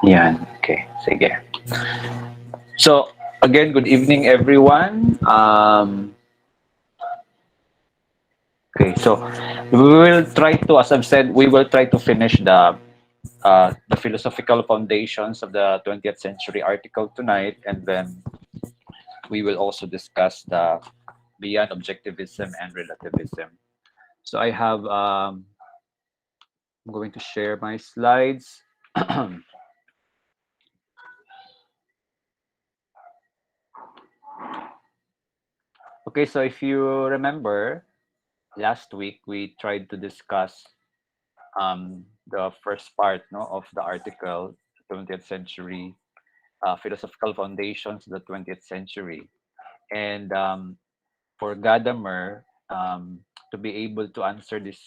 Yan. Okay. Sige. So, again, good evening, everyone. Okay, so we will try to, as I've said, we will try to finish the philosophical foundations of the 20th century article tonight, and then we will also discuss the beyond objectivism and relativism. So I'm going to share my slides. Okay, so if you remember, last week we tried to discuss the first part, no, of the article, 20th century philosophical foundations of the 20th century. And for Gadamer to be able to answer this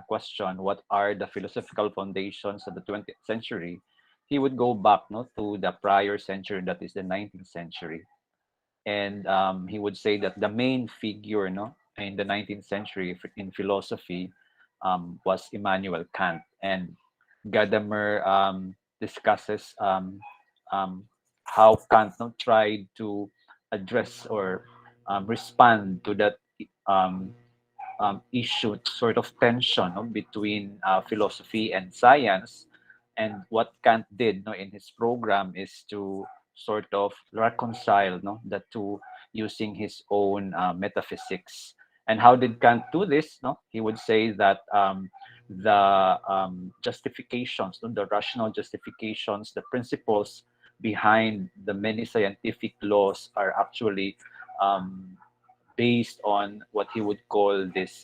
question, what are the philosophical foundations of the 20th century, he would go back, no, to the prior century, that is the 19th century. And he would say that the main figure, no, in the 19th century in philosophy was Immanuel Kant. And Gadamer discusses um, how Kant, no, tried to address or respond to that um, issue, sort of tension, no, between philosophy and science. And what Kant did, no, in his program is to sort of reconcile, no, the two using his own metaphysics. And how did Kant do this? No, he would say that the justifications, no, the rational justifications, the principles behind the many scientific laws are actually um, based on what he would call this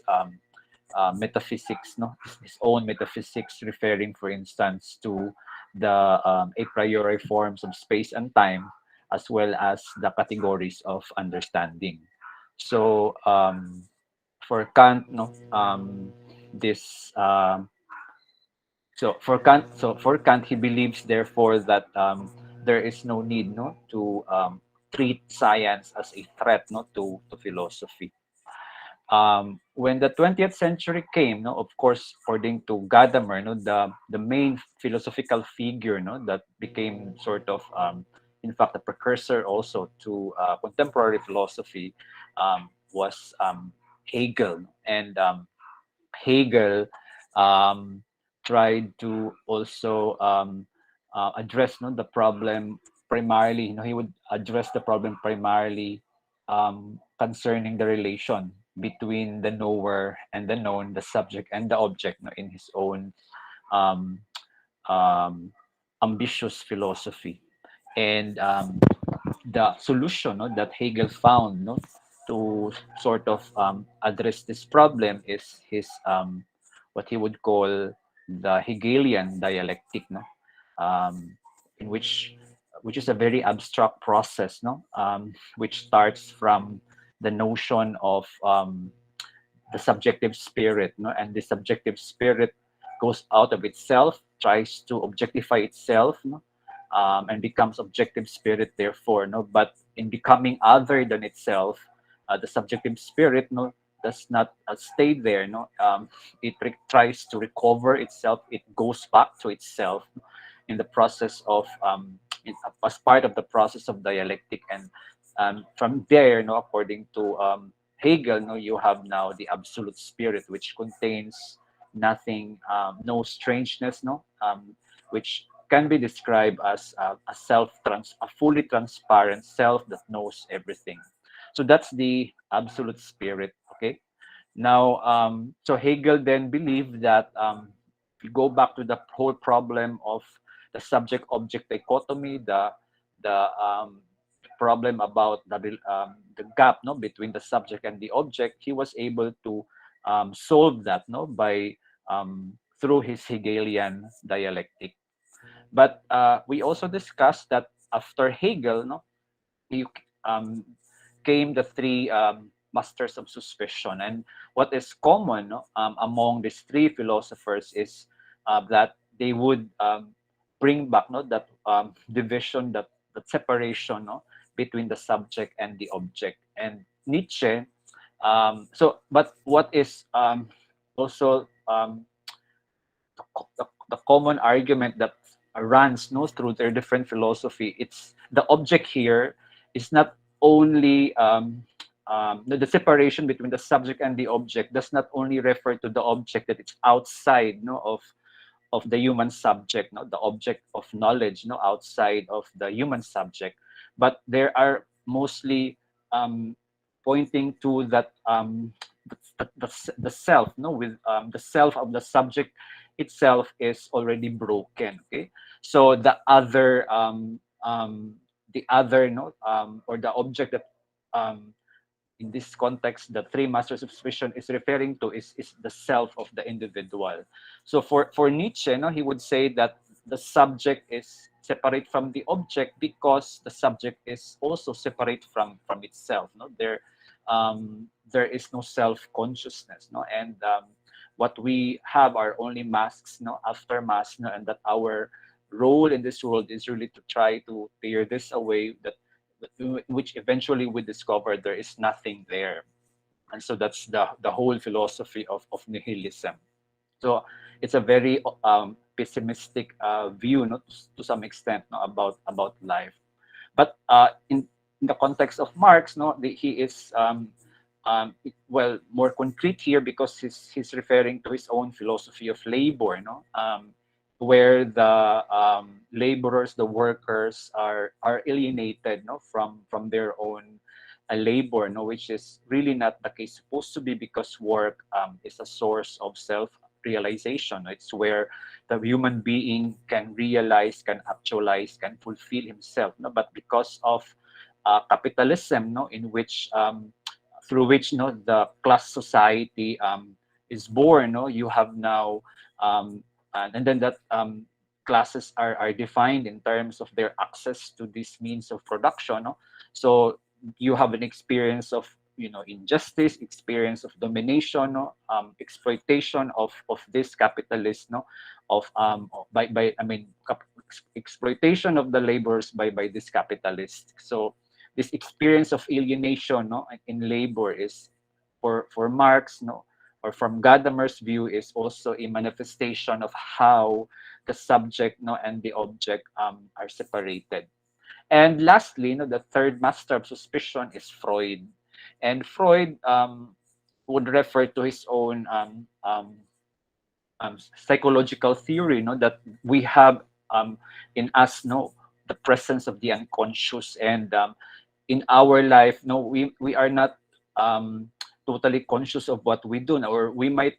metaphysics, no, his own metaphysics, referring, for instance, to the a priori forms of space and time, as well as the categories of understanding. So for Kant, no, this so for Kant, he believes therefore that there is no need, no, to treat science as a threat, no, to philosophy. When the 20th century came, no, of course, according to Gadamer, no, the main philosophical figure, no, that became sort of, in fact, a precursor also to contemporary philosophy was Hegel. And Hegel um, tried to also address, no, the problem primarily. He would address the problem primarily concerning the relation between the knower and the known, the subject and the object, no, in his own um, um, ambitious philosophy. And the solution, no, that Hegel found, no, to sort of address this problem is his what he would call the Hegelian dialectic, no, um, in which is a very abstract process, no, which starts from the notion of the subjective spirit, no, and the subjective spirit goes out of itself, tries to objectify itself, no, and becomes objective spirit. Therefore, no, but in becoming other than itself, the subjective spirit, no, does not stay there. No, tries to recover itself. It goes back to itself in the process of as part of the process of dialectic. And from there, no, according to Hegel, no, you have now the absolute spirit, which contains nothing, no strangeness, no, which can be described as a fully transparent self that knows everything. So that's the absolute spirit. Okay. Now, so Hegel then believed that if you go back to the whole problem of the subject-object dichotomy, the problem about the gap, no, between the subject and the object, he was able to solve that, no, by through his Hegelian dialectic. But we also discussed that after Hegel, no, he came the three masters of suspicion. And what is common, no, among these three philosophers is that they would bring back, no, that division, that separation, no, between the subject and the object. And Nietzsche, but what is also the common argument that runs no through their different philosophy. It's the object here is not only the separation between the subject and the object does not only refer to the object that it's outside no of the human subject, no, the object of knowledge, no, outside of the human subject, but there are mostly pointing to that the self, no, with the self of the subject itself is already broken. Okay, so the other, no, or the object that um, in this context, the three masters of suspicion is referring to is the self of the individual. So for Nietzsche, no, he would say that the subject is separate from the object because the subject is also separate from itself. No, there is no self consciousness. No, and what we have are only masks. No, after masks. No, and that our role in this world is really to try to tear this away. That which eventually we discover there is nothing there. And so that's the whole philosophy of nihilism. So it's a very pessimistic view, no, to some extent, no, about life. But in the context of Marx, no, he is well more concrete here because he's referring to his own philosophy of labor, no, where the laborers, the workers are alienated, no, from their own labor, no, which is really not the case supposed to be because work is a source of self realization. It's where the human being can realize, can actualize, can fulfill himself. No? But because of capitalism, no, in which through which no the class society is born, no, you have now and then that classes are defined in terms of their access to these means of production. No? So you have an experience of injustice, experience of domination, no, exploitation of this capitalist, no, of by I mean exploitation of the laborers by this capitalist. So this experience of alienation, no, in labor is for Marx, no, or from Gadamer's view, is also a manifestation of how the subject, no, and the object are separated. And lastly, the third master of suspicion is Freud. And Freud would refer to his own psychological theory, that we have in us, no, the presence of the unconscious, and in our life, no, we are not totally conscious of what we do, or we might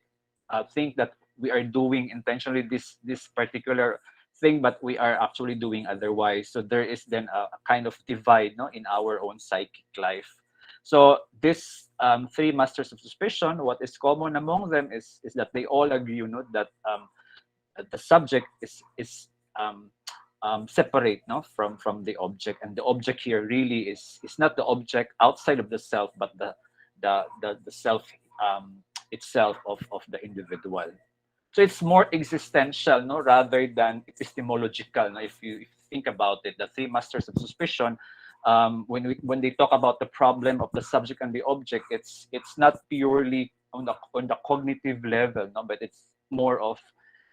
think that we are doing intentionally this particular thing, but we are actually doing otherwise. So there is then a kind of divide, no, in our own psychic life. So this three masters of suspicion, what is common among them is that they all agree, that the subject is separate, no, from the object, and the object here really is not the object outside of the self, but the self itself of the individual. So it's more existential, no, rather than epistemological. No? If you think about it, the three masters of suspicion, when they talk about the problem of the subject and the object, it's not purely on the cognitive level, no, but it's more of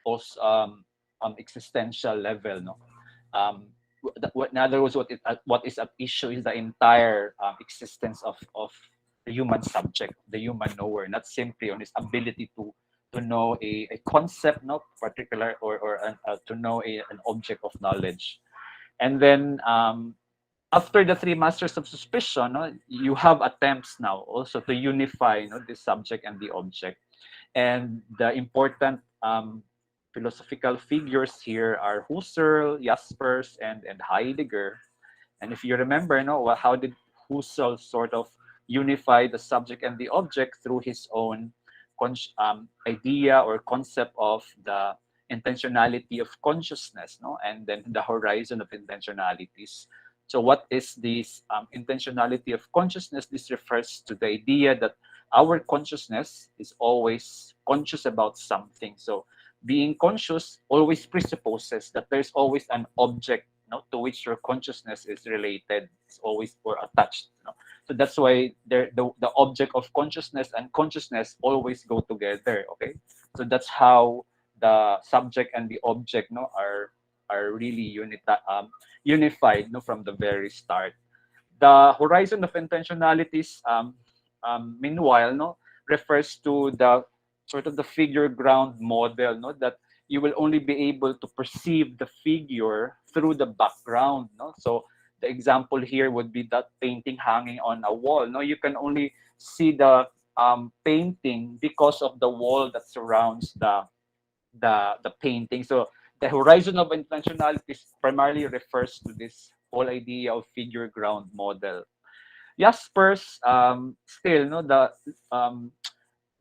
also existential level, no. In other words, what is at issue is the entire existence of the human subject, the human knower, not simply on his ability to know a concept, no, particular, or to know an object of knowledge. And then after the three masters of suspicion, no, you have attempts now also to unify, the subject and the object. And the important philosophical figures here are Husserl, Jaspers, and Heidegger. And if you remember, no, how did Husserl sort of unify the subject and the object through his own idea or concept of the intentionality of consciousness, no, and then the horizon of intentionalities. So, what is this intentionality of consciousness? This refers to the idea that our consciousness is always conscious about something. So, being conscious always presupposes that there's always an object, to which your consciousness is related, is always or attached. So that's why the object of consciousness and consciousness always go together. Okay, so that's how the subject and the object, are are really unified, no, from the very start. The horizon of intentionalities, meanwhile, no, refers to the sort of the figure ground model, no, that you will only be able to perceive the figure through the background, no. So the example here would be that painting hanging on a wall. No, you can only see the painting because of the wall that surrounds the painting. So the horizon of intentionality primarily refers to this whole idea of figure ground model. Jaspers, still, no,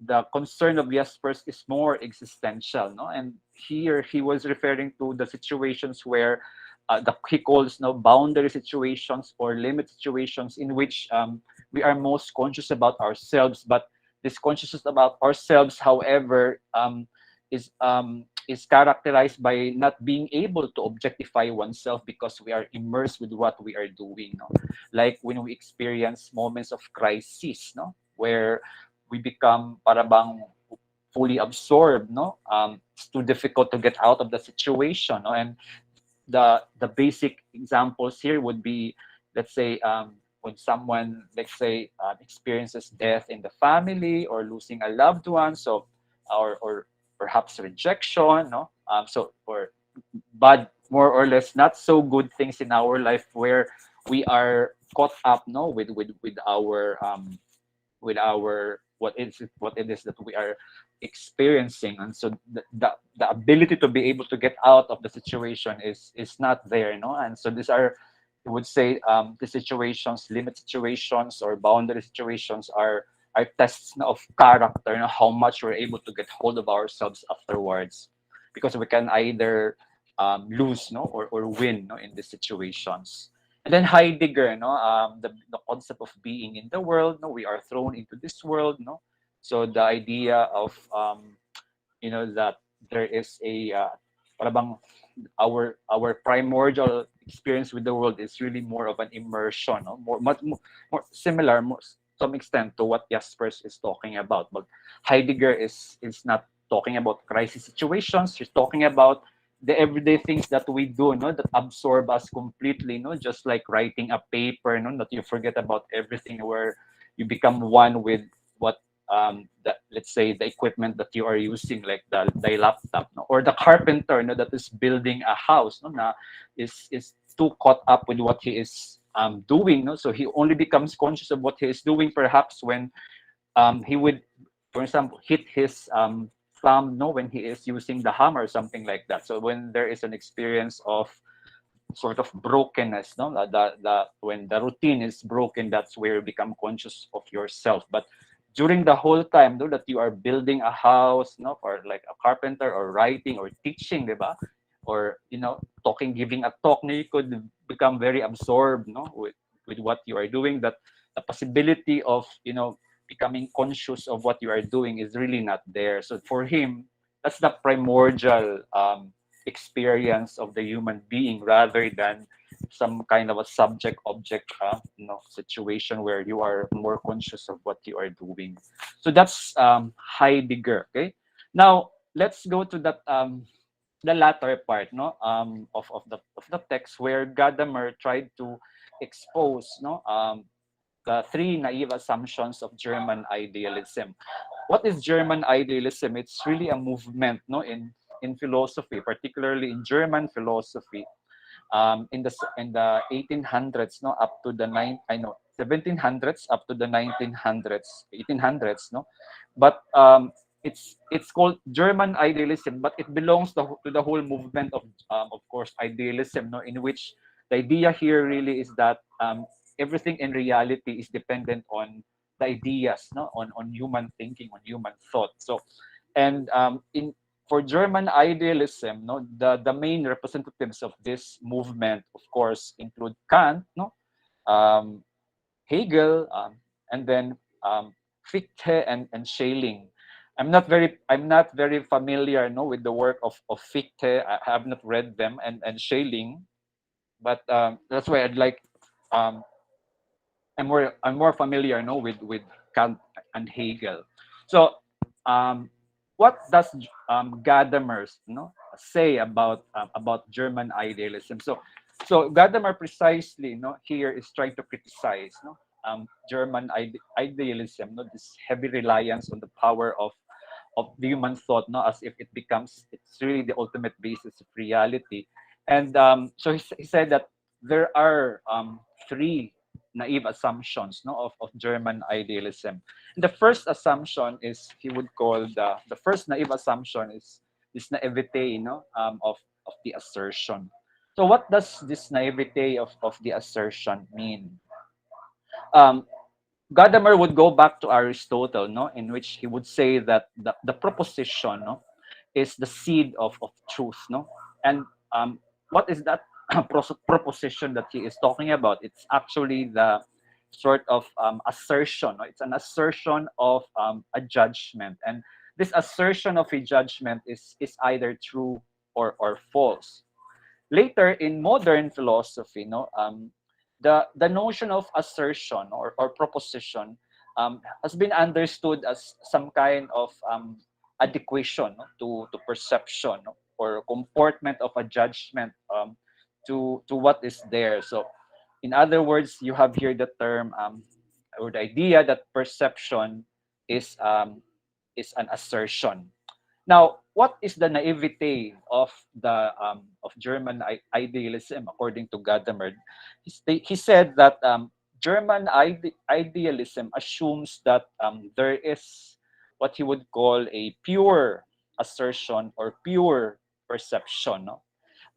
the concern of Jaspers is more existential, no, and here he was referring to the situations where he calls, no, boundary situations or limit situations in which we are most conscious about ourselves, but this consciousness about ourselves, however, is characterized by not being able to objectify oneself because we are immersed with what we are doing, no? Like when we experience moments of crisis, no, where we become parabang fully absorbed, no, it's too difficult to get out of the situation, no? And the basic examples here would be, let's say, when someone, let's say, experiences death in the family or losing a loved one, so or perhaps rejection, no, so or bad, more or less not so good things in our life where we are caught up, no, with our what it is that we are experiencing, and so the ability to be able to get out of the situation is not there, you know. And so these are, I would say, the situations, limit situations or boundary situations are tests of character, you know, how much we're able to get hold of ourselves afterwards, because we can either lose, no, or win, no, in these situations. And then Heidegger, no, the concept of being in the world, no, we are thrown into this world, no. So the idea of that there is a parang our primordial experience with the world is really more of an immersion, no? More similar, more some extent to what Jaspers is talking about. But Heidegger is not talking about crisis situations. He's talking about the everyday things that we do, no, that absorb us completely, no, just like writing a paper, no, that you forget about everything, where you become one with what let's say the equipment that you are using, like the laptop, no? Or the carpenter, no, that is building a house, no, na is too caught up with what he is doing, no, so he only becomes conscious of what he is doing perhaps when he would, for example, hit his thumb, no, when he is using the hammer or something like that. So when there is an experience of sort of brokenness, no, when the routine is broken, that's where you become conscious of yourself. But during the whole time, no, that you are building a house, no, or like a carpenter, or writing or teaching, diba? Or talking, giving a talk, no, you could become very absorbed, no, with what you are doing, that the possibility of becoming conscious of what you are doing is really not there. So for him, that's the primordial experience of the human being, rather than some kind of a subject object situation where you are more conscious of what you are doing. So that's Heidegger. Okay, now let's go to that the latter part, no, of the text, where Gadamer tried to expose, no, the three naive assumptions of German idealism. What is German idealism? It's really a movement, no, in philosophy, particularly in German philosophy, in the 1800s, no, up to the 1700s, up to the 1900s, 1800s, no. But it's called German idealism, but it belongs to the whole movement of course, idealism, no, in which the idea here really is that everything in reality is dependent on the ideas, no, on human thinking, on human thought. So, and in for German idealism, no, the main representatives of this movement, of course, include Kant, no, um, Hegel, and then Fichte and Schelling. I'm not very familiar, no, with the work of Fichte. I have not read them, and Schelling, but that's why I'd like um, I'm more familiar, no, with Kant and Hegel. So, what does Gadamer's, no, say about German idealism. So Gadamer precisely, here is trying to criticize, German idealism, this heavy reliance on the power of the human thought, as if it's really the ultimate basis of reality. And so he said that there are three naive assumptions, of German idealism. And the first assumption is he would call the first naive assumption is this naivete, of the assertion. So what does this naivete of the assertion mean? Um, Gadamer would go back to Aristotle, in which he would say that the proposition, is the seed of truth, And what is that proposition that he is talking about? It's actually the sort of assertion. No? It's an assertion of a judgment, and this assertion of a judgment is either true or false. Later in modern philosophy, the notion of assertion or proposition has been understood as some kind of adequation, to perception, or comportment of a judgment, to what is there. So, in other words, you have here the term, or the idea that perception is an assertion. Now, what is the naivete of German idealism according to Gadamer? He said that German idealism assumes that there is what he would call a pure assertion or pure perception,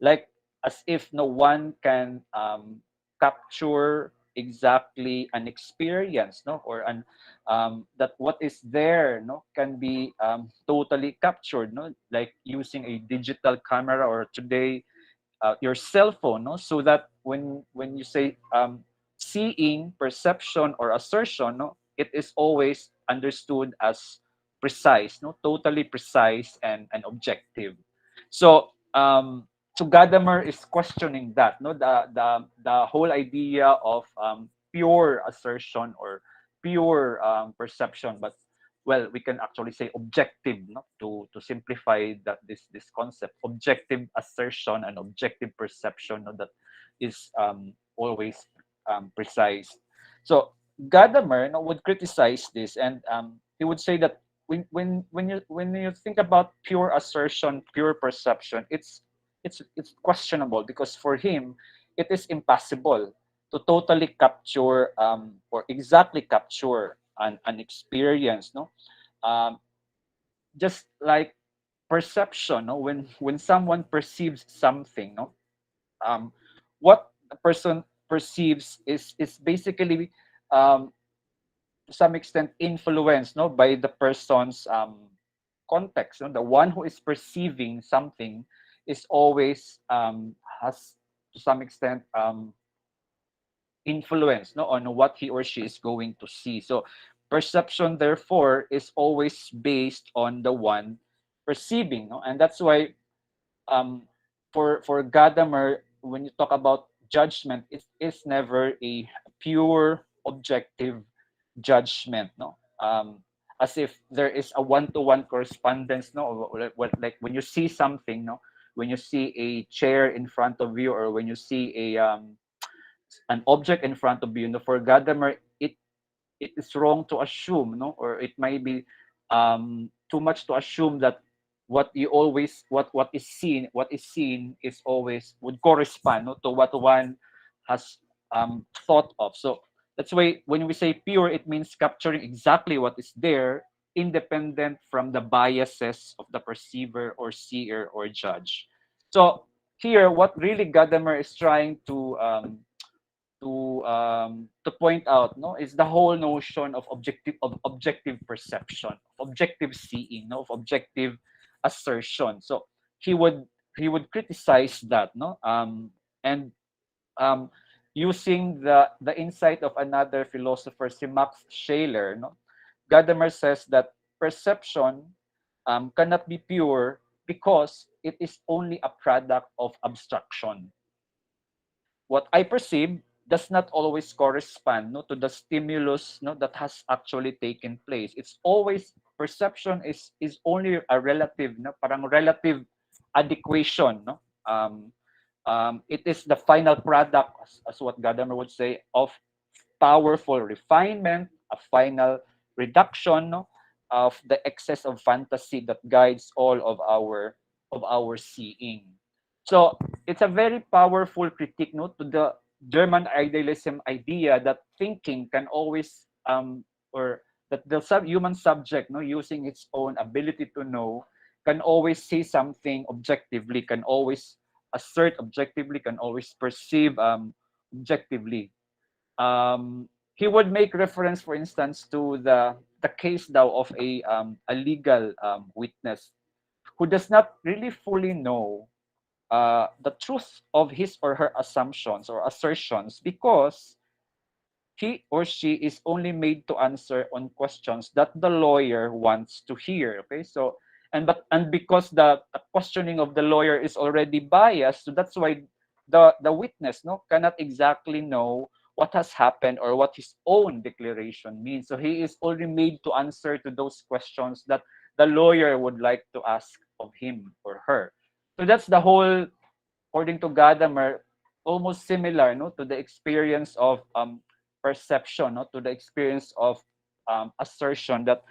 like as if no one can capture exactly an experience, or an that what is there, can be totally captured, like using a digital camera, or today your cell phone, so that when you say seeing, perception, or assertion, it is always understood as precise, totally precise and objective. So so Gadamer is questioning that, the whole idea of pure assertion or pure perception, but well, we can actually say objective, to simplify that this concept, objective assertion and objective perception, that is always precise. So Gadamer, would criticize this, and he would say that when you think about pure assertion, pure perception, it's questionable, because for him it is impossible to totally capture, or exactly capture an experience, um, just like perception, when someone perceives something, um, what a person perceives is basically, um, to some extent, influenced, by the person's context. The one who is perceiving something is always has, to some extent, influence, on what he or she is going to see. So perception, therefore, is always based on the one perceiving, and that's why, um, for Gadamer, when you talk about judgment, it is never a pure objective judgment, as if there is a one-to-one correspondence, like when you see something, when you see a chair in front of you, or when you see an object in front of you, for Gadamer, it is wrong to assume, or it might be too much to assume that what is seen is always would correspond, to what one has thought of. So that's why when we say pure, it means capturing exactly what is there, independent from the biases of the perceiver or seer or judge. So here, what really Gadamer is trying to point out, is the whole notion of objective perception, of objective seeing, of objective assertion. So he would he would criticize that, and um, using the insight of another philosopher, si Max Scheler, Gadamer says that perception cannot be pure because it is only a product of abstraction. What I perceive does not always correspond, to the stimulus, that has actually taken place. It's always perception is only a relative, parang relative adequation, no? It is the final product, as what Gadamer would say, of powerful refinement, a final reduction, no, of the excess of fantasy that guides all of our seeing. So it's a very powerful critique, no, to the German idealism idea that thinking can always or that the human subject, no, using its own ability to know, can always see something objectively, can always assert objectively, can always perceive objectively. He would make reference, for instance, to the case now of a legal witness who does not really fully know the truth of his or her assumptions or assertions because he or she is only made to answer on questions that the lawyer wants to hear. Okay, so and because the questioning of the lawyer is already biased, so that's why the witness, no, cannot exactly know what has happened or what his own declaration means. So he is only made to answer to those questions that the lawyer would like to ask of him or her. So that's the whole, according to Gadamer, almost similar, no, to the experience of perception, no, to the experience of assertion, that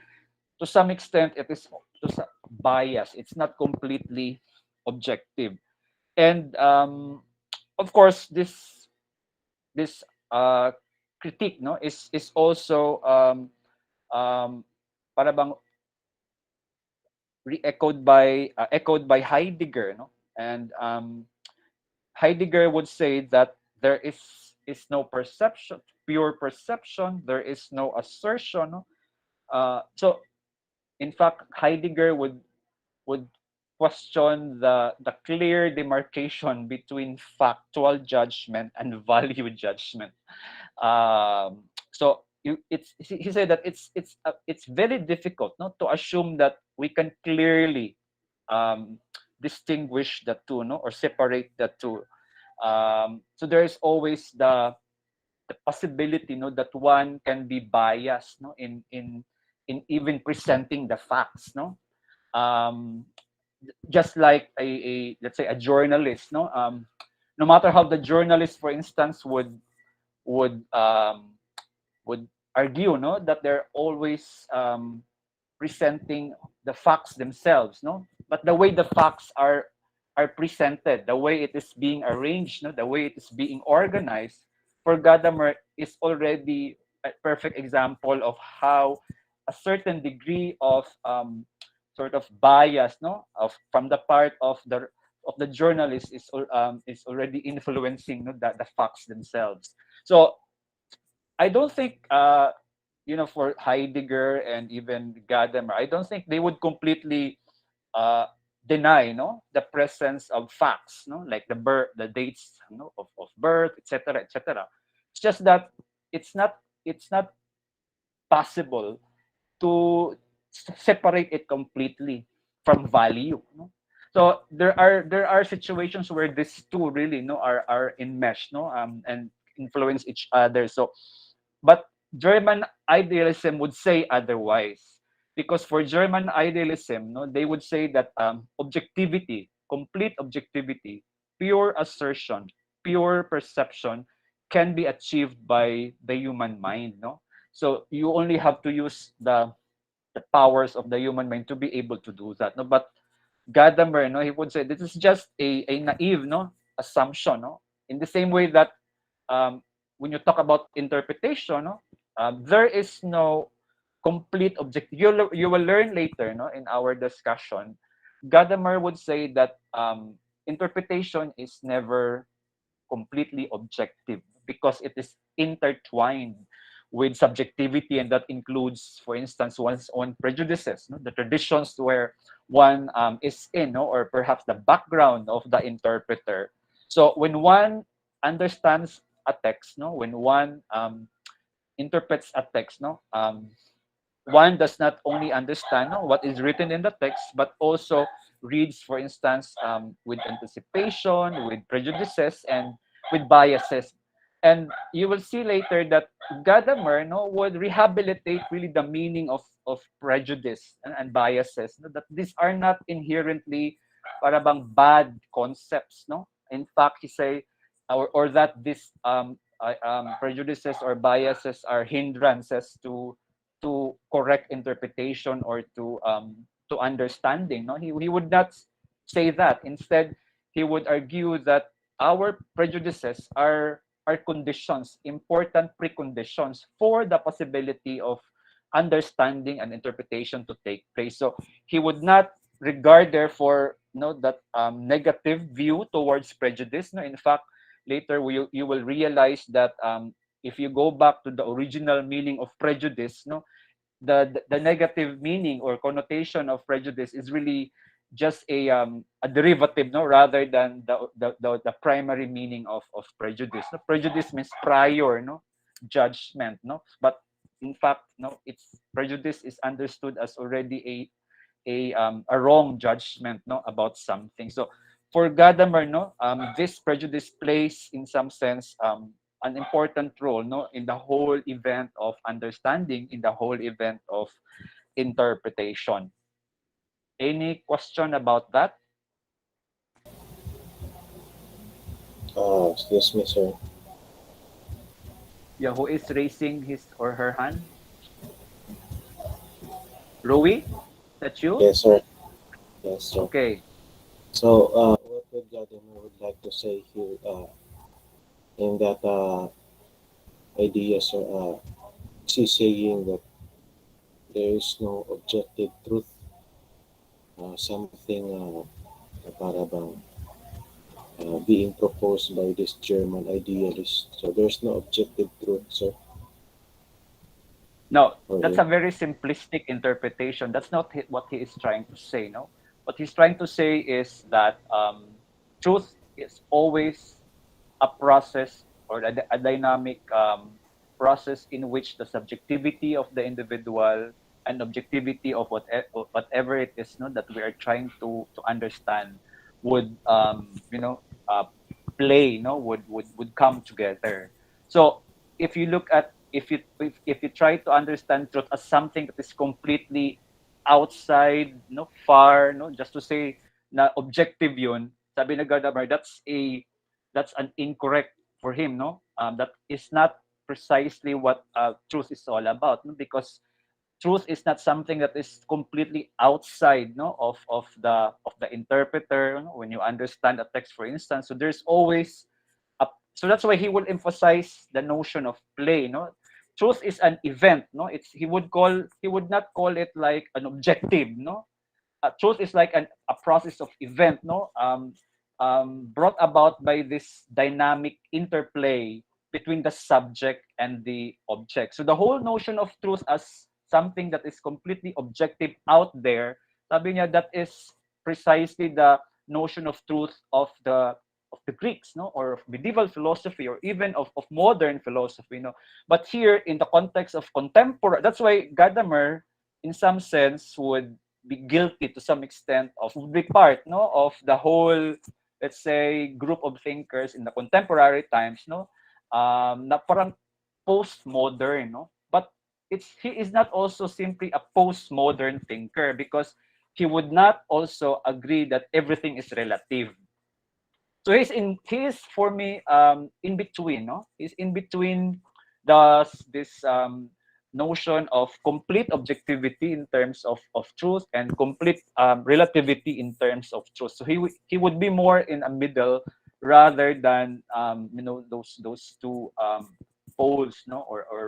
to some extent it is bias. It's not completely objective. And of course, this critique, no, is also para bang echoed by Heidegger, no, and Heidegger would say that there is no perception, pure perception. There is no assertion. No? So, in fact, Heidegger would question the clear demarcation between factual judgment and value judgment. So he said that it's very difficult, no, to assume that we can clearly um, distinguish the two, no, or separate the two. So there is always the possibility, no, that one can be biased, no, in even presenting the facts, no. Um, just like a let's say a journalist, no, no matter how the journalist, for instance, would would argue, no, that they're always presenting the facts themselves, no, but the way the facts are presented, the way it is being arranged, no, the way it is being organized, for Gadamer is already a perfect example of how a certain degree of sort of bias, no, of from the part of the journalist is already influencing, no, the facts themselves. So I don't think for Heidegger and even Gadamer, I don't think they would completely uh, deny, no, the presence of facts, no, like the dates, of birth, etc., etc. It's just that it's not possible to separate it completely from value. No? So there are situations where these two really, no, are enmeshed, no, and influence each other. So, but German idealism would say otherwise, because for German idealism, no, they would say that objectivity, complete objectivity, pure assertion, pure perception can be achieved by the human mind. No, so you only have to use the powers of the human mind to be able to do that. No, but Gadamer, no, he would say this is just a naive, no, assumption. No, in the same way that when you talk about interpretation, no, there is no complete objective. You will learn later, no, in our discussion. Gadamer would say that interpretation is never completely objective because it is intertwined with subjectivity, and that includes, for instance, one's own prejudices, no? The traditions where one is in, no? Or perhaps the background of the interpreter. So when one understands a text, no, when one interprets a text, no, one does not only understand, no, what is written in the text, but also reads, for instance, with anticipation, with prejudices, and with biases. And you will see later that Gadamer, no, would rehabilitate really the meaning of prejudice and biases. No, that these are not inherently para bang bad concepts, no? In fact, he say, or that this prejudices or biases are hindrances to correct interpretation or to understanding. No, he would not say that. Instead, he would argue that our prejudices are conditions, important preconditions for the possibility of understanding and interpretation to take place. So he would not regard, therefore, that negative view towards prejudice. No, in fact, later you will realize that if you go back to the original meaning of prejudice, no, the negative meaning or connotation of prejudice is really just a derivative, no, rather than the primary meaning of prejudice. No, prejudice means prior, no, judgment, no, but in fact, no, it's prejudice is understood as already a wrong judgment, no, about something. So for Gadamer, no, this prejudice plays in some sense an important role, no, in the whole event of understanding, in the whole event of interpretation. Any question about that? Excuse me, sir. Yeah, who is raising his or her hand? Rui, that you? Yes, sir. Yes, sir. Okay. So, what would Gadamer would like to say here in that idea, sir? Is he saying that there is no objective truth, something para bang being proposed by this German idealist? So, there's no objective truth, sir. No, Or that's a very simplistic interpretation. That's not what he is trying to say. No, what he's trying to say is that truth is always a process or a dynamic process in which the subjectivity of the individual and objectivity of whatever it is, no, that we are trying to understand would uh, play, no, would come together. So if you look at if you try to understand truth as something that is completely outside, no, far, no, just to say na objective yun, sabi na Gadamer, that's an incorrect for him, no, that is not precisely what truth is all about, no? Because truth is not something that is completely outside, no, of the interpreter, no? When you understand a text, for instance, so there's always a, so that's why he would emphasize the notion of play, no. Truth is an event, no. It's he would not call it like an objective, no. Truth is like a process of event, no, brought about by this dynamic interplay between the subject and the object. So the whole notion of truth as something that is completely objective out there, sabi niya, that is precisely the notion of truth of the Greeks, no, or of medieval philosophy, or even of modern philosophy, no. But here, in the context of contemporary, that's why Gadamer, in some sense, would be guilty to some extent of be part, no, of the whole, let's say, group of thinkers in the contemporary times, no, na parang postmodern, no, but he is not also simply a postmodern thinker, because he would not also agree that everything is relative. So he's for me in between, no, he's in between this notion of complete objectivity in terms of truth and complete relativity in terms of truth. So he would be more in a middle rather than those two poles, no, or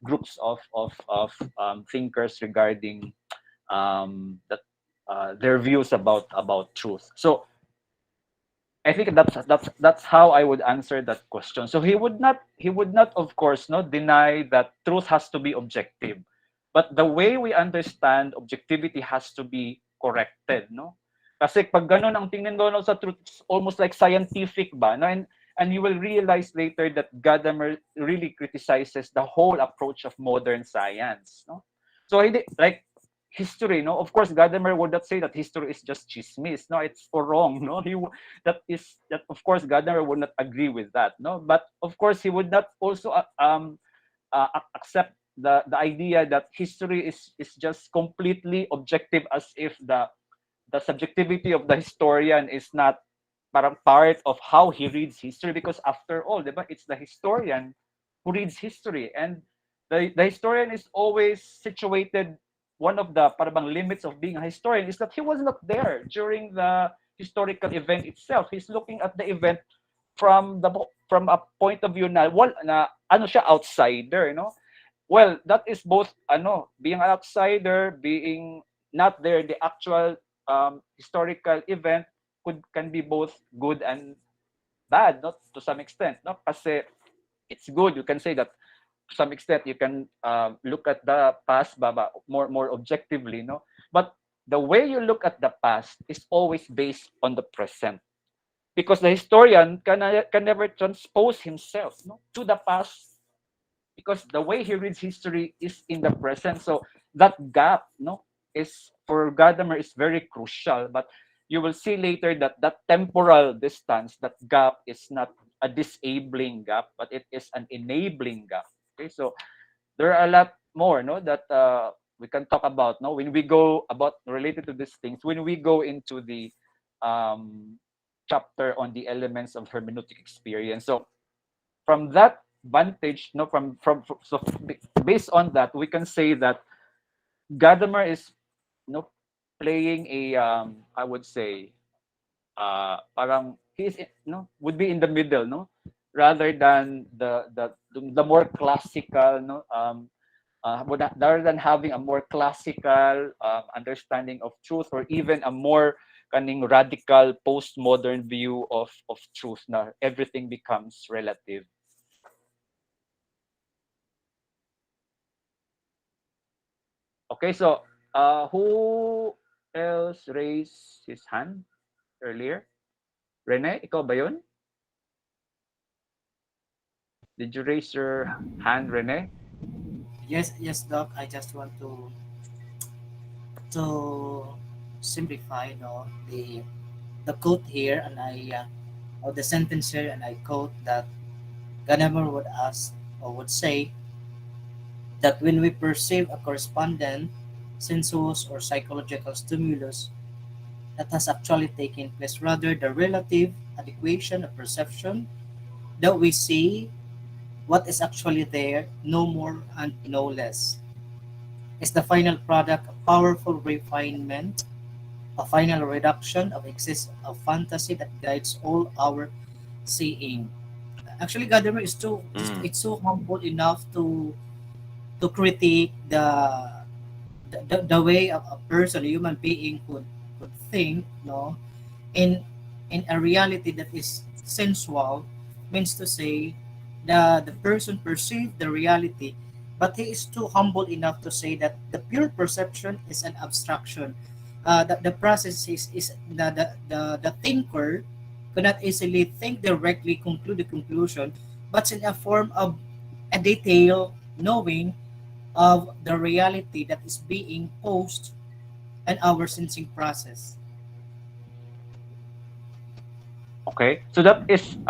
groups of thinkers regarding that their views about truth. So I think that's how I would answer that question. So he would not, of course, no, deny that truth has to be objective, but the way we understand objectivity has to be corrected, no? Kasi pag ganun ang tingin mo, no, sa truth, it's almost like scientific ba, no? And you will realize later that Gadamer really criticizes the whole approach of modern science, no? So hindi, like history, no? Of course, Gadamer would not say that history is just chismis. No, it's all wrong, no? That of course Gardner would not agree with that, no, but of course he would not also accept the idea that history is just completely objective, as if the subjectivity of the historian is not parang part of how he reads history, because after all, diba, it's the historian who reads history, and the historian is always situated. One of the parang limits of being a historian is that he was not there during the historical event itself. He's looking at the event from a point of view na na ano siya, outsider, no? Well, that is both ano, being an outsider, being not there in the actual historical event, can be both good and bad, not to some extent, no? Kasi it's good, you can say that to some extent you can look at the past more objectively, no? But the way you look at the past is always based on the present, because the historian can never transpose himself, no, to the past, because the way he reads history is in the present. So that gap, no, is for Gadamer is very crucial. But you will see later that that temporal distance, that gap, is not a disabling gap, but it is an enabling gap. Okay, so there are a lot more, no, that we can talk about, no, when we go about related to these things, when we go into the um, chapter on the elements of hermeneutic experience. So from that vantage, no, so based on that, we can say that Gadamer is, no, playing a I would say parang he is, no, would be in the middle, no, rather than the more classical, no, rather than having a more classical understanding of truth, or even a more kaning radical postmodern view of truth, na everything becomes relative. Okay, so who else raised his hand earlier? Rene, ikaw ba yun? Did you raise your hand, Rene? Yes, yes, Doc. I just want to simplify, no, the quote here, and or the sentence here, and I quote that Gadamer would ask or would say that when we perceive a correspondent sensuous or psychological stimulus that has actually taken place, rather the relative adequation of perception that we see what is actually there, no more and no less, is the final product of powerful refinement, a final reduction of excess of fantasy that guides all our seeing. Actually, Gadamer is too just Mm. it's so humble enough to critique the way a person, a human being could think, no, in in a reality that is sensual, means to say the person perceived the reality, but he is too humble enough to say that the pure perception is an abstraction. The process is the thinker cannot easily think directly, conclude the conclusion, but in a form of a detailed knowing of the reality that is being posed in our sensing process. Okay, so that is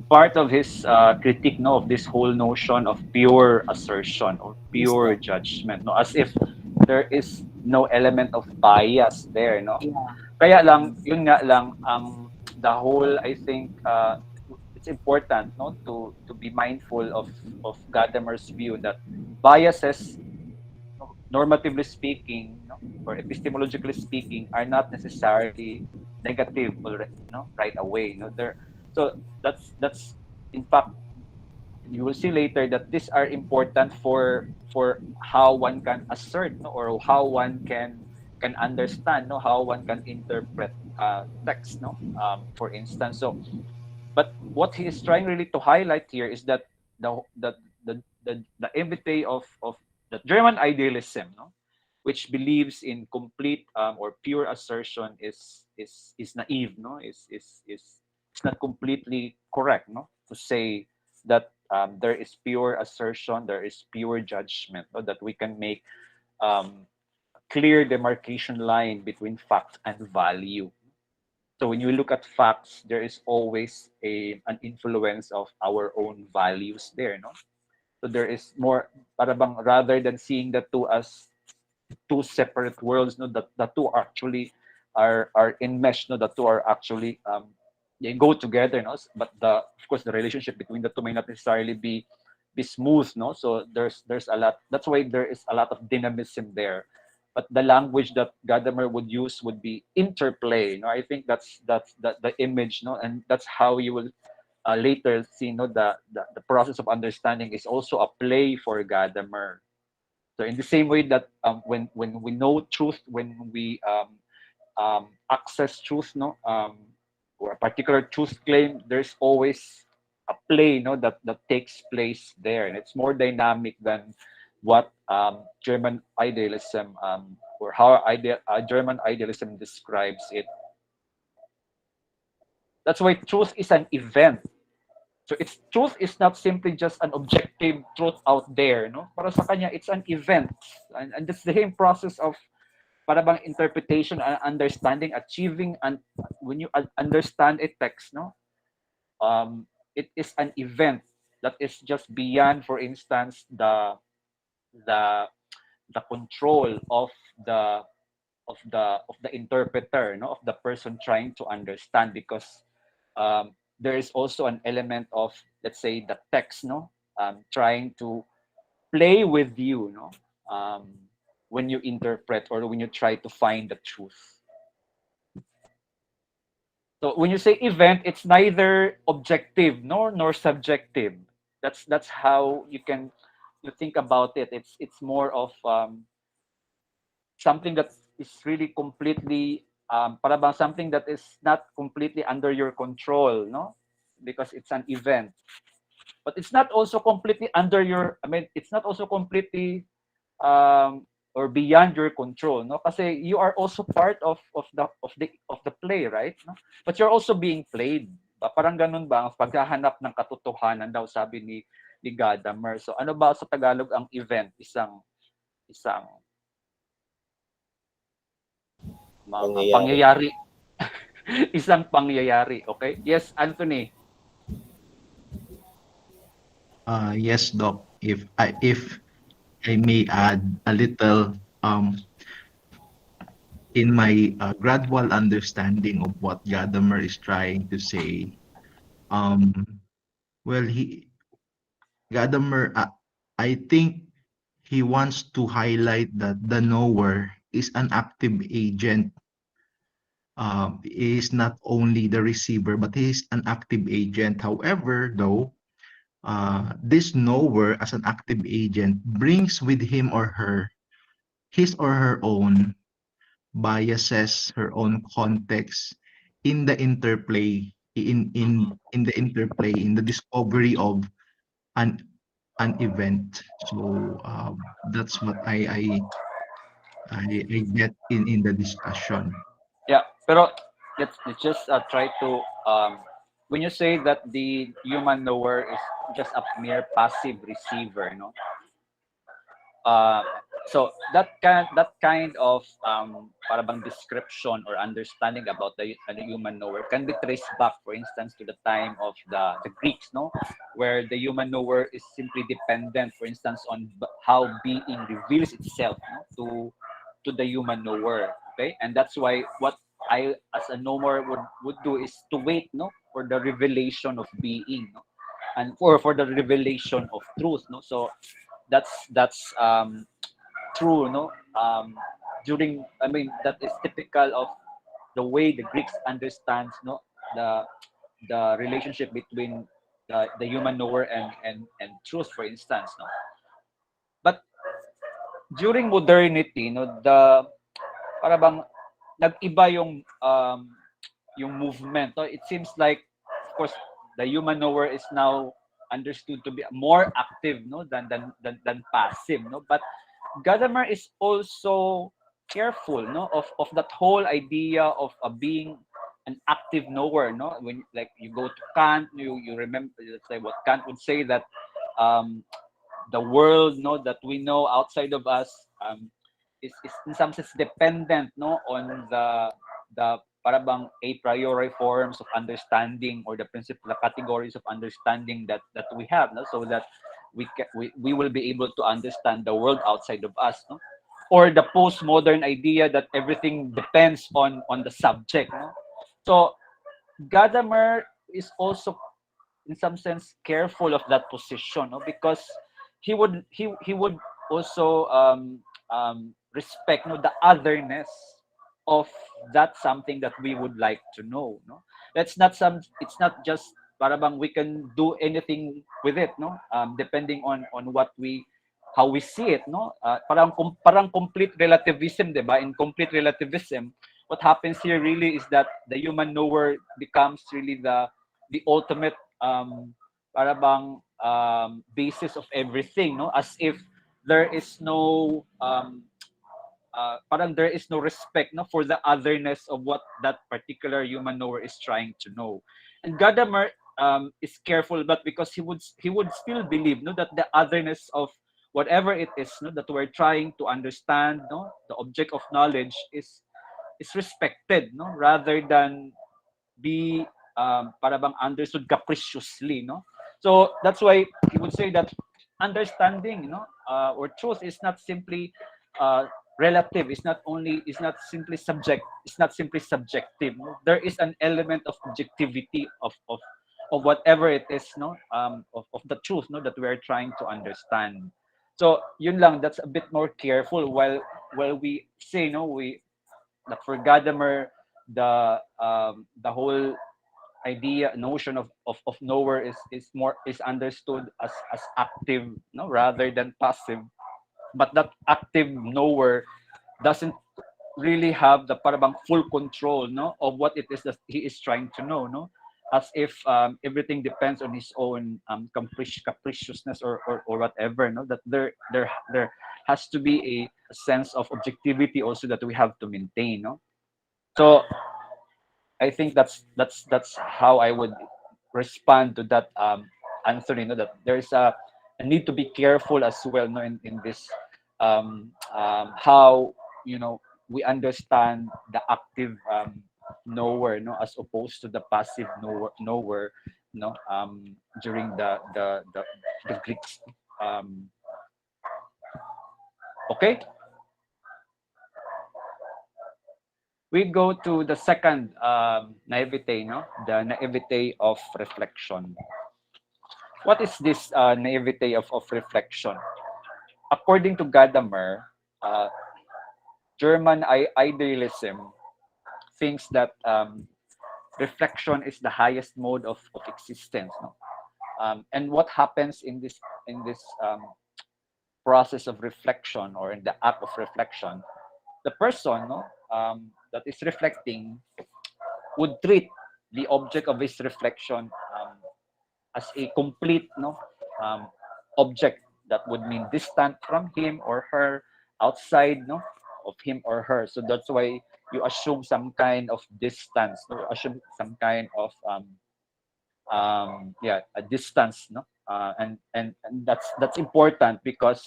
part of his critique, no, of this whole notion of pure assertion or Yes, pure Doc. judgment, no, as if there is no element of bias there, no. Yeah. Kaya lang, yun nga lang, ang the whole, I think, it's important, no, to be mindful of Gadamer's view that biases, no, normatively speaking, no, or epistemologically speaking, are not necessarily negative, no, right away. No, there. So that's in fact, you will see later that these are important for how one can assert, no, or how one can understand, no, how one can interpret text, no, for instance. So but what he is trying really to highlight here is that the the invite of the German idealism, no, which believes in complete or pure assertion is naive, no, is it's not completely correct, no, to say that there is pure assertion, there is pure judgment, no, that we can make um, clear demarcation line between fact and value. So when you look at facts, there is always an influence of our own values there, no? So there is more, para bang, rather than seeing the two as two separate worlds, no, the two are actually are enmeshed. No, the two are actually they go together. No, but the of course the relationship between the two may not necessarily be smooth. No, so there's a lot. That's why there is a lot of dynamism there. But the language that Gadamer would use would be interplay. No, I think that's the image. No, and that's how you will later see. No, the process of understanding is also a play for Gadamer. So in the same way that when we know truth, when we access truth, no, or a particular truth claim, there's always a play, no, that takes place there, and it's more dynamic than what German idealism or how German idealism describes it. That's why truth is an event. So it's truth is not simply just an objective truth out there, no? Para sa kanya, it's an event, and that's the same process of para bang interpretation and understanding, achieving, and when you understand a text, no, it is an event that is just beyond, for instance, the the control the of the interpreter, no, of the person trying to understand, because there is also an element of, let's say, the text, no, trying to play with you, no, when you interpret or when you try to find the truth. So when you say event, it's neither objective nor subjective. That's how you think about it. It's more of something that is really completely para bang something that is not completely under your control, no, because it's an event. But it's not also completely under your. I mean, it's not also completely or beyond your control, no, kasi you are also part of the play, right, no? But you're also being played. Parang ganun ba ang paghahanap ng katotohanan daw, sabi ni Gadamer. So ano ba sa Tagalog ang event? Isang mga Pangyayari. pangyayari. Isang pangyayari, okay? Yes, Anthony. Yes, Doc. If I may add a little, in my gradual understanding of what Gadamer is trying to say, um, well, Gadamer, I think he wants to highlight that the knower is an active agent. Is not only the receiver, but he is an active agent. However, though, this knower as an active agent brings with him or her his or her own biases, her own context in the interplay, in the interplay, in the discovery of an an event. So that's what I get in the discussion. Yeah, pero let's just try to when you say that the human knower is just a mere passive receiver, no, uh, so that kind of para bang description or understanding about the human knower can be traced back, for instance, to the time of the Greeks, no, where the human knower is simply dependent, for instance, on how being reveals itself, no, to the human knower. Okay, and that's why what I as a knower would do is to wait, no, for the revelation of being, no, and for the revelation of truth, no. So that's true, no, during, I mean, that is typical of the way the Greeks understands, no, the the relationship between the human knower and truth, for instance, no. But during modernity, no, the para bang nag-iba yung movement, no? It seems like, of course, the human knower is now understood to be more active, no, than passive, no. But Gadamer is also careful, no, of that whole idea of being an active knower, no. When like you go to Kant, you remember, let's say, what Kant would say, that um, the world, no, that we know outside of us is in some sense dependent, no, on the para bang a priori forms of understanding, or the principle, the categories of understanding that we have, no, so that we will be able to understand the world outside of us, no. or the postmodern idea that everything depends on the subject, no? So Gadamer is also in some sense careful of that position, no? Because he would also respect, no, the otherness of that something that we would like to know, no? That's not some, it's not just para bang we can do anything with it, no? Depending on what we, how we see it, no? Parang complete relativism, 'di ba? In complete relativism, what happens here really is that the human knower becomes really the ultimate para bang basis of everything, no? As if there is no parang there is no respect, no, for the otherness of what that particular human knower is trying to know. And Gadamer is careful, but because he would still believe, no, that the otherness of whatever it is, no, that we're trying to understand, no, the object of knowledge is respected, no, rather than be para bang understood capriciously, no? So that's why he would say that understanding, or truth is not simply uh, relative. It's not simply subject. It's not simply subjective. No? There is an element of objectivity of whatever it is, no, of the truth, no, that we are trying to understand. So yun lang. That's a bit more careful while we say, no, we that for Gadamer, the whole idea notion of knower is more is understood as active, no, rather than passive. But that active knower doesn't really have the parang full control, no, of what it is that he is trying to know, no, as if everything depends on his own capriciousness or whatever, no, that there has to be a sense of objectivity also that we have to maintain, no. So I think that's how I would respond to that answer. You know, that there's a need to be careful as well. No, in this how, we understand the active knower, no, as opposed to the passive knower, no, during the Greeks. Um, okay, we go to the second naivete, no, the naivete of reflection. What is this naivete of reflection? According to Gadamer, uh, German idealism thinks that reflection is the highest mode of existence. No? And what happens in this process of reflection, or in the act of reflection, the person, no, that is reflecting would treat the object of his reflection as a complete, no, um, object that would mean distant from him or her, outside, no, of him or her. So that's why you assume some kind of distance, no? You assume some kind of yeah, a distance, no, and that's important because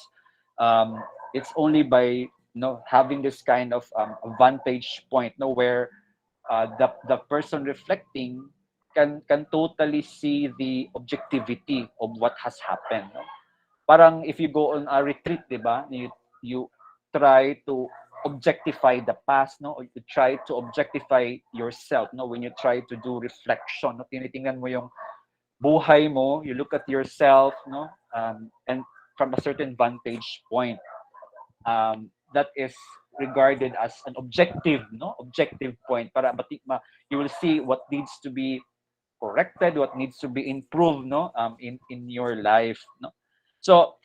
um, it's only by, having this kind of vantage point, no, where the person reflecting can totally see the objectivity of what has happened, no? Parang if you go on a retreat, 'di ba? You try to objectify the past, no? Or you try to objectify yourself, no? When you try to do reflection, no? Tinitingnan mo yung buhay mo, you look at yourself, no? And from a certain vantage point, that is regarded as an objective, no, objective point, para you will see what needs to be corrected, what needs to be improved, no, in your life, no. So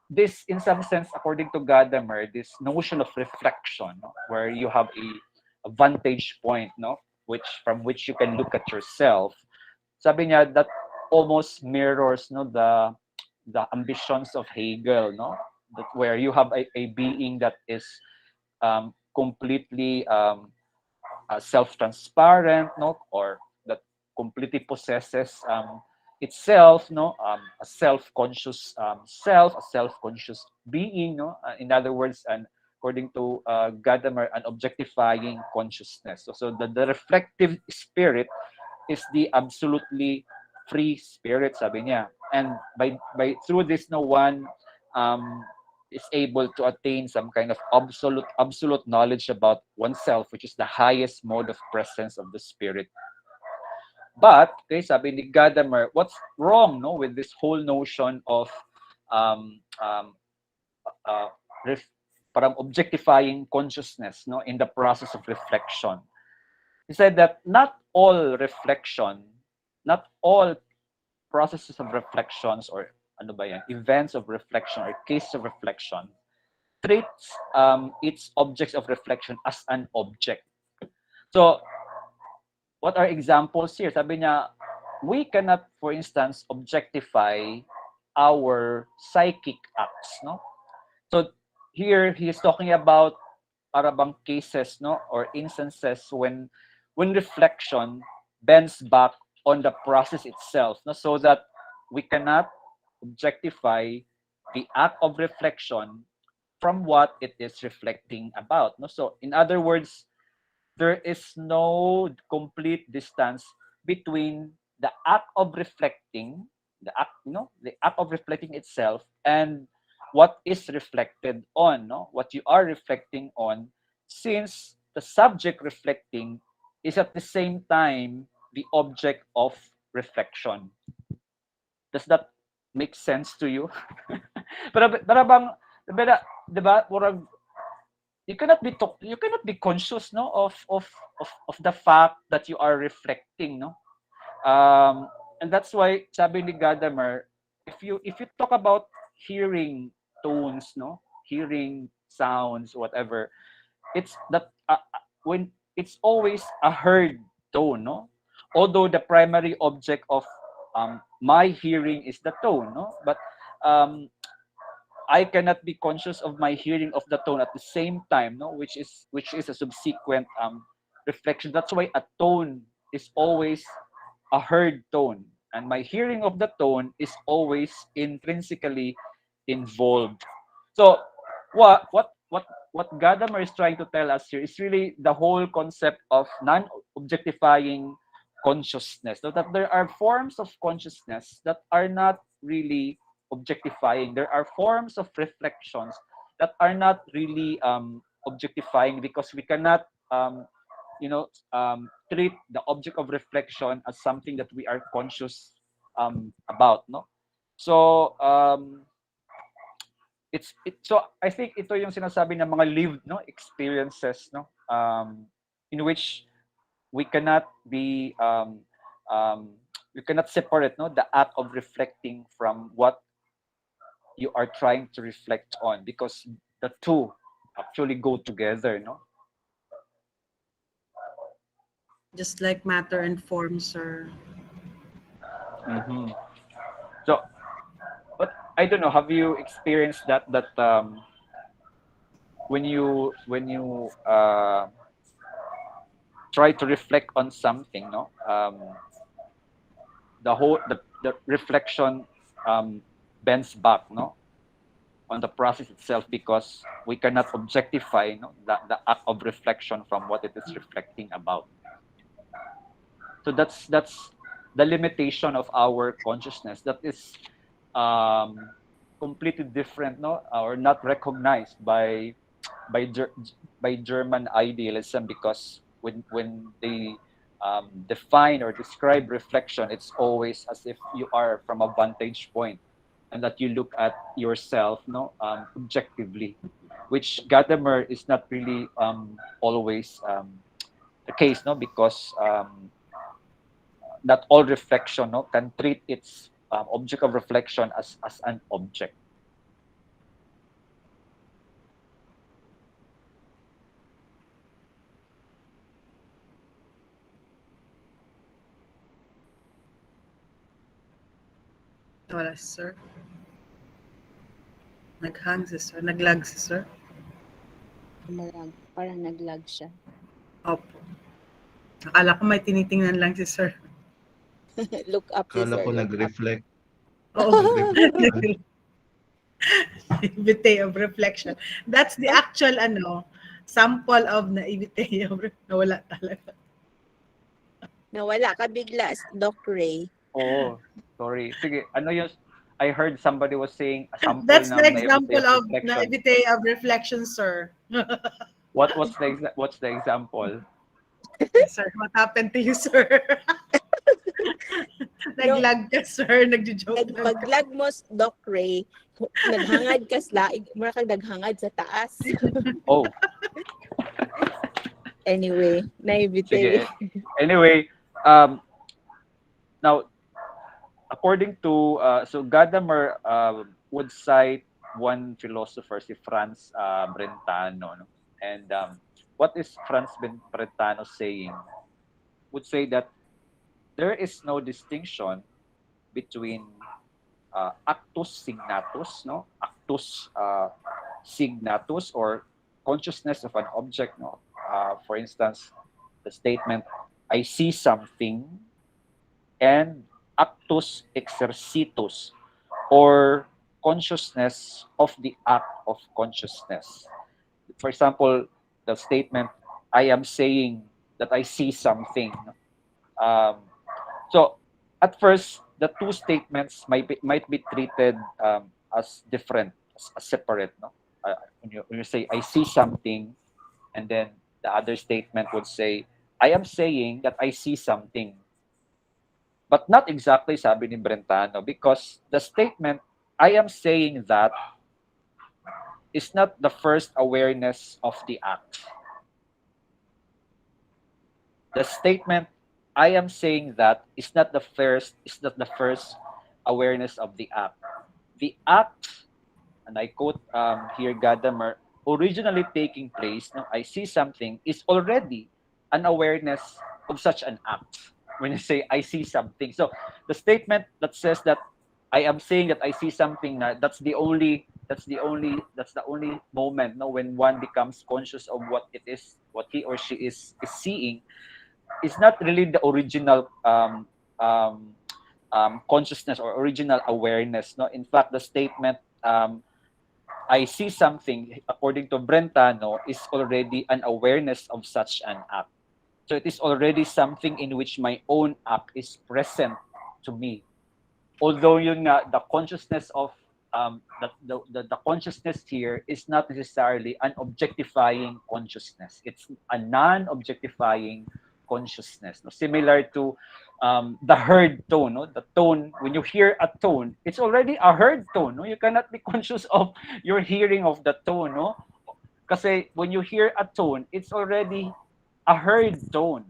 this, in some sense, according to Gadamer, this notion of reflection, no, where you have a vantage point, no, which from which you can look at yourself, sabi niya that almost mirrors, no, the ambitions of Hegel, no, that where you have a being that is completely self-transparent, no, or that completely possesses itself, no, a self-conscious self, a self-conscious being, no. In other words, and according to Gadamer, an objectifying consciousness. So the reflective spirit is the absolutely free spirit, sabi niya. And by through this, no one um, is able to attain some kind of absolute knowledge about oneself, which is the highest mode of presence of the spirit. But okay, sabi ni Gadamer, what's wrong no with this whole notion of um, um, uh, ref- parang objectifying consciousness no in the process of reflection? He said that not all reflection, not all processes of reflections or ano ba yan, events of reflection or cases of reflection treats its objects of reflection as an object. So, what are examples here? Sabi niya, we cannot, for instance, objectify our psychic acts, no? So, here he is talking about parabang cases, no, or instances when reflection bends back on the process itself, no, so that we cannot objectify the act of reflection from what it is reflecting about, no. So, in other words, there is no complete distance between the act of reflecting, the act of reflecting itself, and what is reflected on, no, what you are reflecting on, since the subject reflecting is at the same time the object of reflection. Does that make sense to you? Para bang, diba, you cannot be conscious no of the fact that you are reflecting no and that's why sabi ni Gadamer, if you talk about hearing tones no hearing sounds whatever, it's that when it's always a heard tone no, although the primary object of my hearing is the tone no, but um I cannot be conscious of my hearing of the tone at the same time, no, which is a subsequent reflection. That's why a tone is always a heard tone, and my hearing of the tone is always intrinsically involved. So, what Gadamer is trying to tell us here is really the whole concept of non-objectifying consciousness. So that there are forms of consciousness that are not really objectifying. There are forms of reflections that are not really objectifying, because we cannot treat the object of reflection as something that we are conscious about, no. So so I think ito yung sinasabi ng mga lived no experiences no, in which we cannot be we cannot separate no the act of reflecting from what you are trying to reflect on, because the two actually go together, no. Just like matter and form, sir. Mm-hmm. So, but I don't know, have you experienced that when you try to reflect on something, no, the reflection bends back, no, on the process itself, because we cannot objectify no, the act of reflection from what it is reflecting about. So that's the limitation of our consciousness that is um, completely different, no, or not recognized by Ger- by German idealism, because when they define or describe reflection, it's always as if you are from a vantage point and that you look at yourself, no, objectively, which Gadamer is not really always the case, no, because not all reflection no can treat its object of reflection as an object. Wala, sir. Nag-hang si sir. Nag-lag si sir. Parang nag-lag siya. Opo. Akala ko may tinitingnan lang si sir. Look up si Akala sir, ko look up. nag-reflect. Oo. Nag-reflect. Naivete of reflection. That's the actual sample of naivete of nawala talaga. Nawala ka bigla, Doc Ray. Oh, sorry. Sige, I heard somebody was saying a sample That's the ng naivete example of of reflection. naivete of reflection, sir. What's the example? Yes, sir. What happened to you, sir? No, Naglag ka, sir. Nagjo-joke lang ka. paglag mo, Doc Ray, naghangad ka laig, mura kang naghangad sa taas. Oh, Anyway, naivete. sige. Anyway, um, now according to so Gadamer would cite one philosopher, si Franz Brentano, no? And what is Brentano saying? Would say that there is no distinction between actus signatus, no? Actus signatus or consciousness of an object, no? For instance, the statement, I see something, and actus exercitus or consciousness of the act of consciousness. For example, the statement, I am saying that I see something. Um, so, at first, the two statements might be treated as different, as separate. No? When you say, I see something, and then the other statement would say, I am saying that I see something. But not exactly, sabi ni Brentano, because the statement, I am saying that, is not the first awareness of the act. The statement, I am saying that, is not the first awareness of the act. The act, and I quote here Gadamer, originally taking place, no, I see something, is already an awareness of such an act. When you say I see something, so the statement that says that I am saying that I see something, that's the only moment, no, when one becomes conscious of what it is, what he or she is seeing, is not really the original um, consciousness or original awareness. No, in fact, the statement I see something, according to Brentano, is already an awareness of such an act. So it is already something in which my own act is present to me. Although yun nga, the consciousness of the consciousness here is not necessarily an objectifying consciousness. It's a non-objectifying consciousness. No? Similar to the heard tone. No? The tone, when you hear a tone, it's already a heard tone. No? You cannot be conscious of your hearing of the tone. No? Kasi when you hear a tone, it's already a heard tone.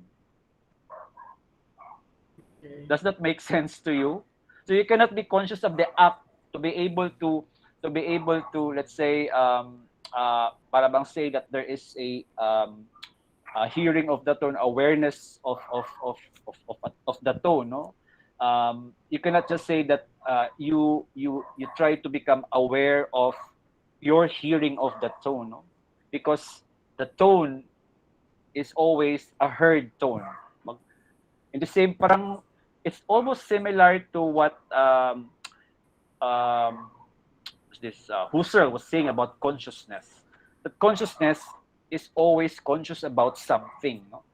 Okay. Does that make sense to you? So you cannot be conscious of the act to be able to let's say para bang say that there is a hearing of the tone, awareness of the tone, no? You cannot just say that you try to become aware of your hearing of the tone, no? Because the tone is always a heard tone. In the same, parang it's almost similar to what um, this Husserl was saying about consciousness. That consciousness is always conscious about something. No?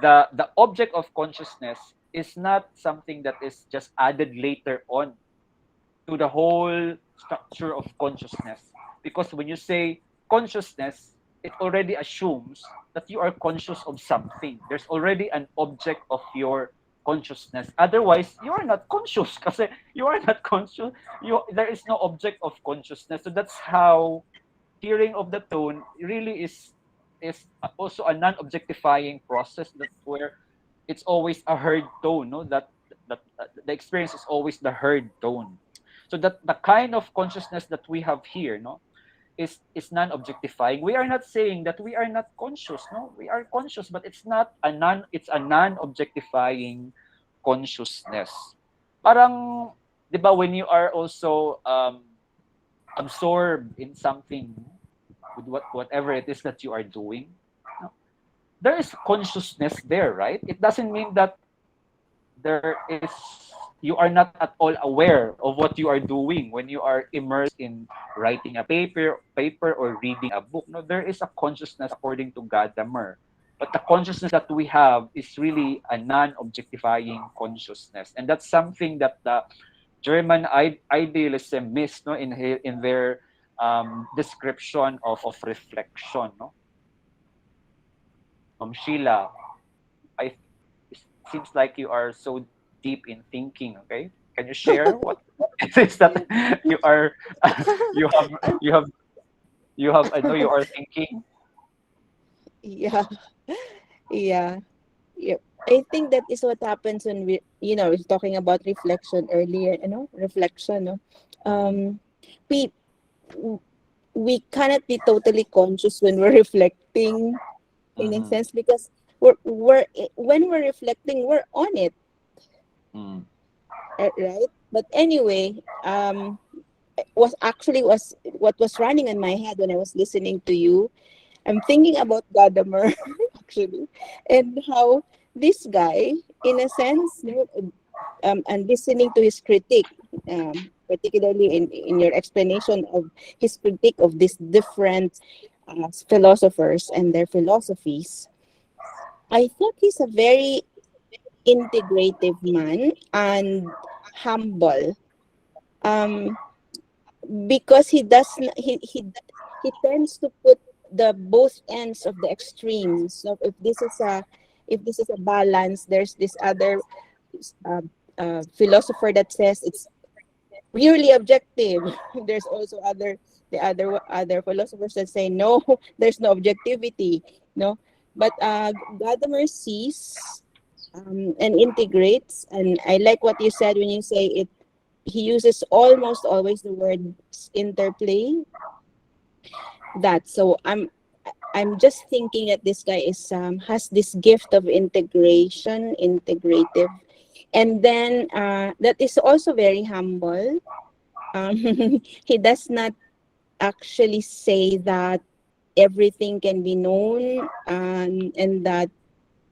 The object of consciousness is not something that is just added later on to the whole structure of consciousness. Because when you say consciousness, it already assumes that you are conscious of something. There's already an object of your consciousness. Otherwise, you are not conscious kasi you are not conscious. There is no object of consciousness. So that's how hearing of the tone really is also a non-objectifying process, that where it's always a heard tone, no, that the experience is always the heard tone. So that the kind of consciousness that we have here, no, is non-objectifying. We are not saying that we are not conscious, no, we are conscious, but it's a non-objectifying consciousness. Parang, 'di ba, when you are also absorbed in something, with whatever it is that you are doing, no, there is consciousness there, right? It doesn't mean that there is you are not at all aware of what you are doing when you are immersed in writing a paper or reading a book. No, there is a consciousness according to Gadamer. But the consciousness that we have is really a non-objectifying consciousness. And that's something that the German idealism missed, no, in their description of reflection, no. Sheila, I it seems like you are so deep in thinking. Okay, can you share what it is that you are you have you have I know you are thinking. Yeah, yeah, yeah. I think that is what happens when we're talking about reflection earlier, reflection, no? Mm-hmm. Um, we we cannot be totally conscious when we're reflecting in a Mm-hmm. sense because when we're reflecting, we're on it, Mm-hmm. right? But anyway, was what was running in my head when I was listening to you. I'm thinking about Gadamer actually, and how this guy, in a sense, and listening to his critique, particularly in your explanation of his critique of these different philosophers and their philosophies, I thought he's a very integrative man and humble. Um, because he tends to put the both ends of the extremes. So if this is a balance, there's this other uh, philosopher that says it's purely objective. There's also other philosophers that say no, there's no objectivity. No, but Gadamer sees and integrates, and I like what you said when you say it. He uses almost always the word interplay. That so I'm just thinking that this guy is has this gift of integration, integrative, and then that is also very humble. um, he does not actually say that everything can be known, and that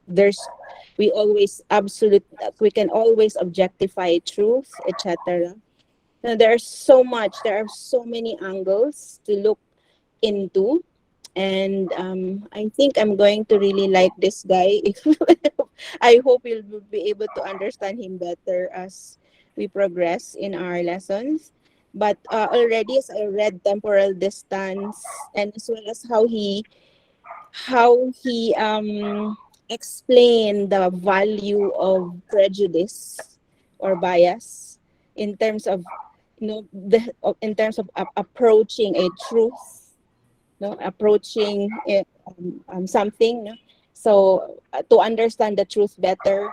there's we can always objectify truth, etc. There are so many angles to look into, and I think I'm going to really like this guy. I hope we'll be able to understand him better as we progress in our lessons. But already, as I read temporal distance, and as well as how he explained the value of prejudice or bias in terms of in terms of approaching a truth, no, approaching it, something, no? So to understand the truth better,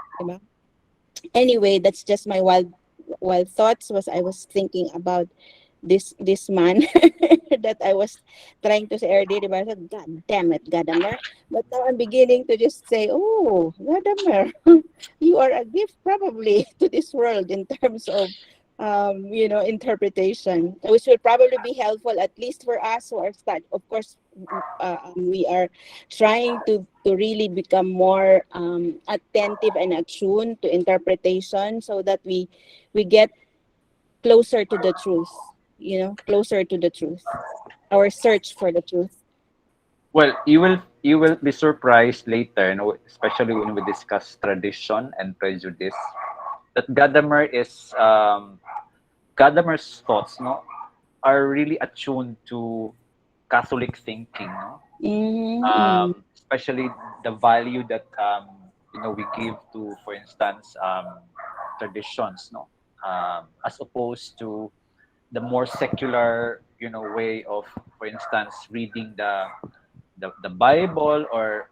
anyway, that's just my wild thoughts. Was I was thinking about this man that I was trying to say earlier, diba? So, God damn it, Gadamer. But now I'm beginning to just say, oh, Gadamer, you are a gift probably to this world in terms of interpretation, which will probably be helpful at least for us who are start. Of course, we are trying to really become more attentive and attuned to interpretation so that we get closer to the truth, closer to the truth, our search for the truth. Well, you will be surprised later, especially when we discuss tradition and prejudice, that Gadamer's thoughts, no, are really attuned to Catholic thinking, no, Mm-hmm. especially the value that we give to, for instance, traditions, no, as opposed to the more secular, way of, for instance, reading the Bible, or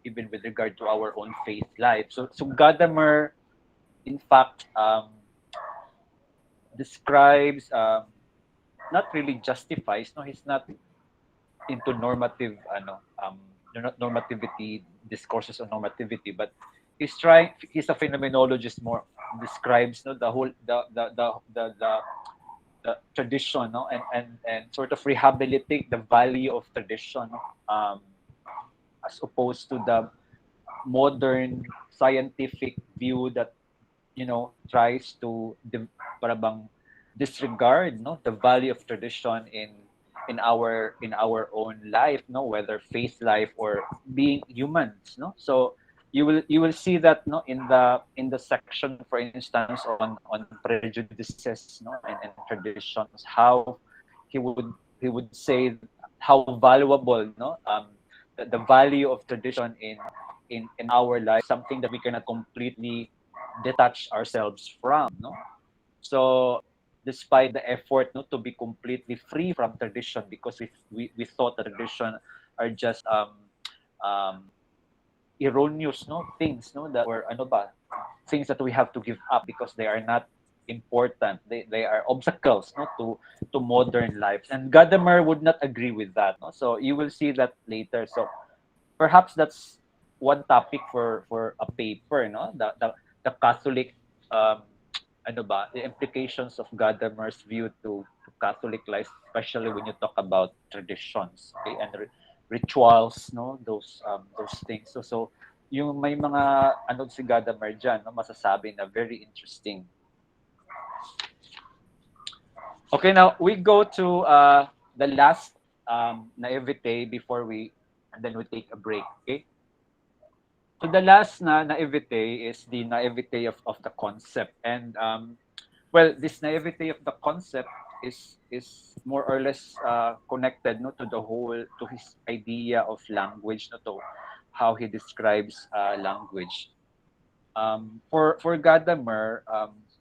even with regard to our own faith life. So Gadamer, in fact, describes, not really justifies. No, he's not into normativity, discourses on normativity, but he's a phenomenologist, more describes, no, the whole the tradition, no, and sort of rehabilitate the value of tradition, no, as opposed to the modern scientific view that tries to para bang disregard, no, the value of tradition in our own life, no, whether faith life or being humans, no. So you will see that, no, in the section, for instance, on prejudices, no, and traditions, how he would say how valuable, no, the value of tradition in our lives, something that we cannot completely detach ourselves from, no. So despite the effort, no, to be completely free from tradition, because we thought that tradition are just um erroneous, no, things, no, that were ano ba, things that we have to give up because they are not important, they are obstacles, no, to modern lives, and Gadamer would not agree with that, no. So you will see that later. So perhaps that's one topic for a paper, no, the Catholic, um ano ba, the implications of Gadamer's view to Catholic life, especially when you talk about traditions, okay, and rituals, no, those things. So yung may mga ano si Gadamer dyan, no, masasabi na very interesting. Okay, now we go to the last naivete before we, and then we take a break. Okay. So the last naivete is the naivete of the concept, and well, this naivete of the concept is more or less connected, no, to the whole, to his idea of language, no, to how he describes language. For Gadamer,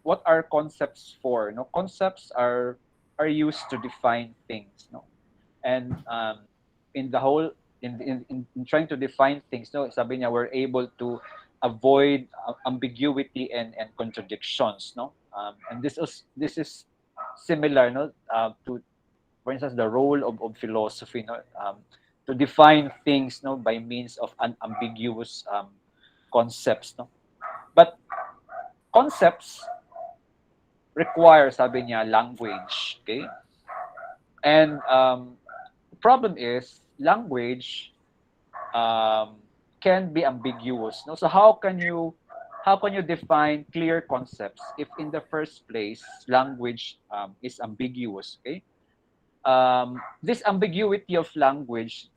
what are concepts for? No, concepts are used to define things. No, and in the whole, in trying to define things, no, sabi niya, we're able to avoid ambiguity and contradictions. No, and this is similar, no, to, for instance, the role of philosophy, no, to define things, no, by means of unambiguous concepts. No, but concepts require, sabi niya, language. Okay? And the problem is, language um, can be ambiguous. No? So how can you define clear concepts if in the first place language is ambiguous? Okay? This ambiguity of language,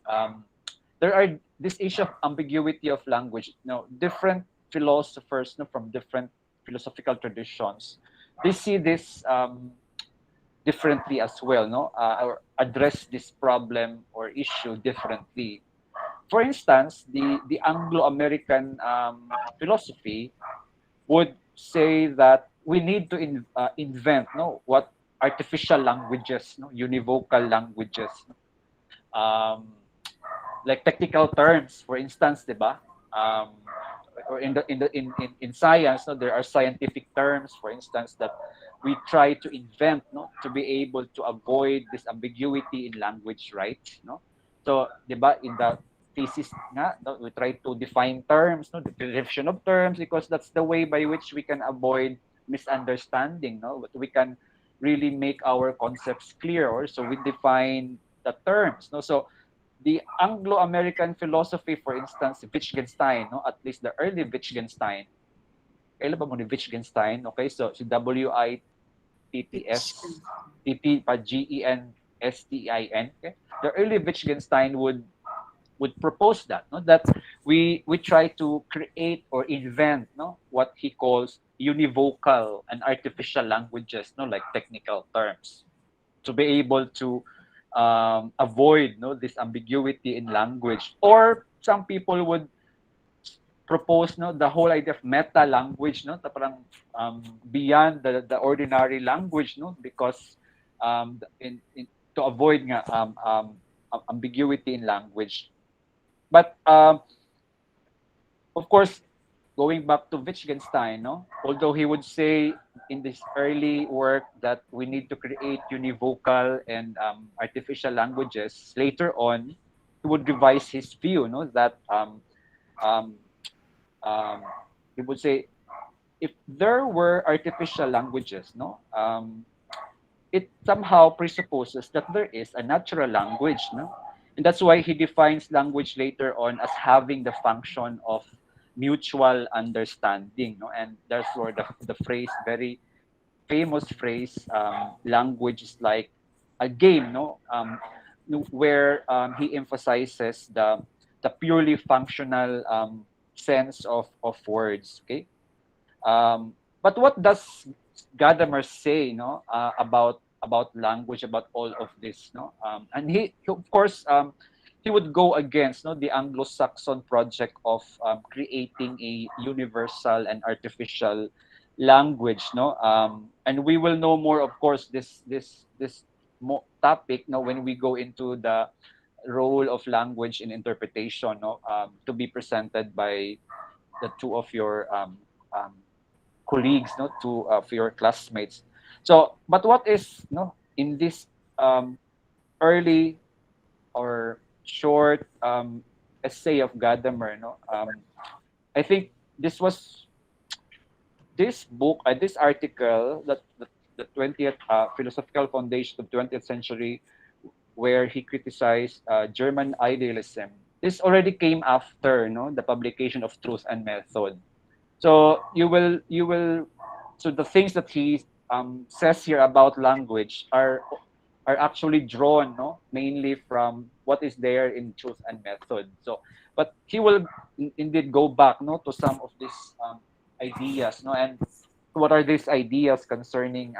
there are this issue of ambiguity of language. Different philosophers, from different philosophical traditions, they see this differently as well, or address this problem or issue differently. For instance, the Anglo-American philosophy would say that we need to invent, what artificial languages, univocal languages, um, like technical terms, for instance, 'di ba? Or in science, there are scientific terms, for instance, that we try to invent, to be able to avoid this ambiguity in language, right? No? So, 'di ba, in the thesis nga, no, we try to define terms, the description of terms, because that's the way by which we can avoid misunderstanding, but we can really make our concepts clear, or so we define the terms, so the Anglo-American philosophy, for instance, Wittgenstein, at least the early Wittgenstein. Kailan ba mo ni Wittgenstein? Okay, so si Which Wittts, T pa Genstin. Okay? The early Wittgenstein would propose that, that we try to create or invent, what he calls univocal and artificial languages, like technical terms, to be able to avoid, this ambiguity in language. Or some people would propose, the whole idea of meta language, na parang beyond the ordinary language, because to avoid nga ambiguity in language. But of course, going back to Wittgenstein, although he would say in this early work that we need to create univocal and artificial languages, later on, he would revise his view, that um, um, he would say, if there were artificial languages, it somehow presupposes that there is a natural language, and that's why he defines language later on as having the function of mutual understanding, and that's where the phrase, very famous phrase, language is like a game, where he emphasizes the purely functional sense of words. Okay. But what does Gadamer say, about language, about all of this, and he of course, he would go against, the Anglo-Saxon project of creating a universal and artificial language, and we will know more, of course, this topic, when we go into the role of language in interpretation, to be presented by the two of your colleagues, to for your classmates. So, but what is, in this early or short essay of Gadamer, I think this was this book, this article, that the 20th philosophical foundation of 20th century, where he criticized German idealism. This already came after, the publication of Truth and Method. So so the things that he says here about language are actually drawn, mainly from what is there in Truth and Method. So, but he will indeed go back, to some of these ideas, and what are these ideas concerning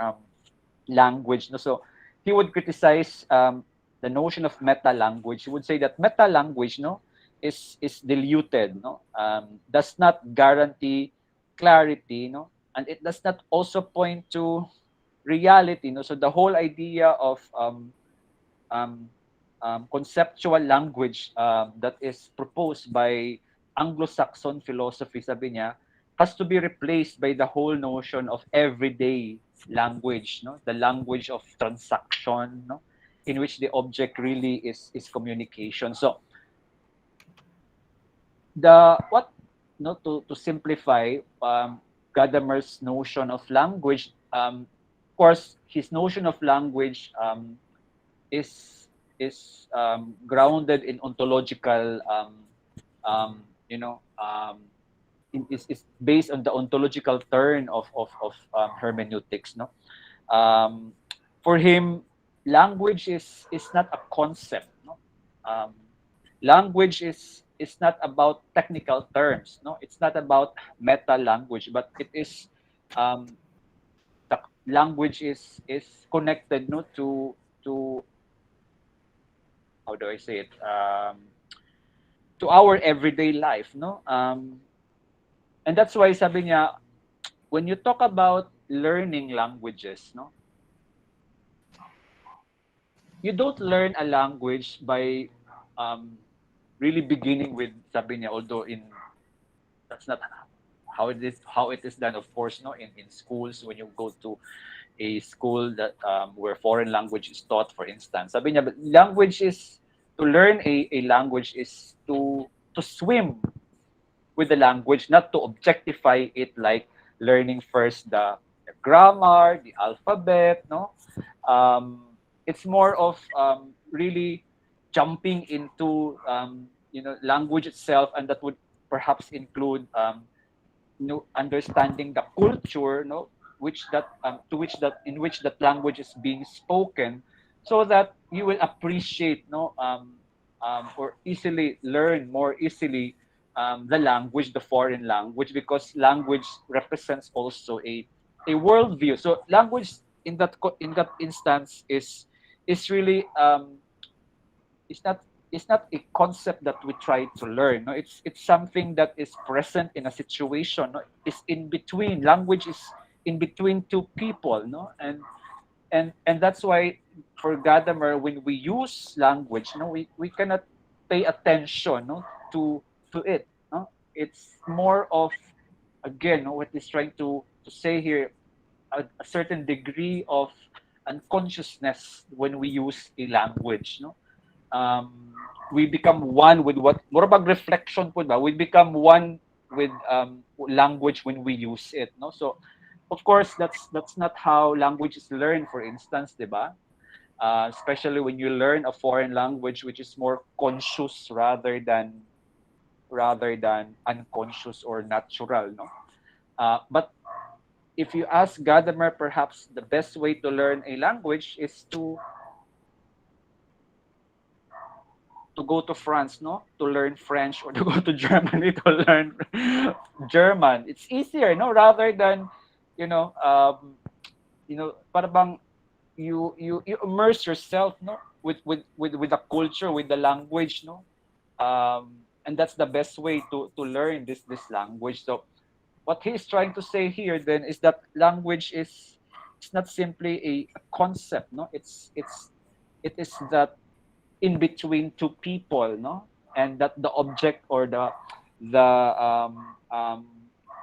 language, So he would criticize the notion of meta language. He would say that meta language, is diluted, does not guarantee clarity, and it does not also point to reality, So the whole idea of um, conceptual language that is proposed by Anglo-Saxon philosophy, sabi niya, has to be replaced by the whole notion of everyday language, the language of transaction, in which the object really is communication. So the what to simplify Gadamer's notion of language, of course his notion of language is grounded in ontological you know is based on the ontological turn of hermeneutics, um, for him language is not a concept, language is not about technical terms, it's not about meta language, but it is um, the language is connected, to how do I say it, to our everyday life, and that's why sabi niya, when you talk about learning languages, you don't learn a language by um, really beginning with, sabi niya, although in that's not how it is done, of course, in schools, when you go to a school that where foreign language is taught, for instance, sabi niya, but language is to learn a language is to swim with the language, not to objectify it, like learning first the grammar, the alphabet, it's more of really jumping into language itself, and that would perhaps include understanding the culture, which that to which that in which that language is being spoken, so that you will appreciate, or easily learn more easily the language, the foreign language, because language represents also a worldview. So language in that instance is really it's not it's not a concept that we try to learn, it's something that is present in a situation, it's in between. Language is in between two people, and that's why for Gadamer, when we use language, we cannot pay attention, to it, it's more of, again, what he's trying to say here, a certain degree of unconsciousness when we use a language, we become one with what more about reflection po ba, we become one with language when we use it, so of course that's not how language is learned, for instance, 'di ba? Especially when you learn a foreign language, which is more conscious rather than unconscious or natural, but if you ask Gadamer, perhaps the best way to learn a language is to go to France, no, to learn French, or to go to Germany to learn German. It's easier, no, rather than, you know, para bang you immerse yourself, no, with the culture, with the language, no, and that's the best way to learn this language. So what he's trying to say here then is that language is, it's not simply a concept, no, it is that in between two people, no, and that the object, or the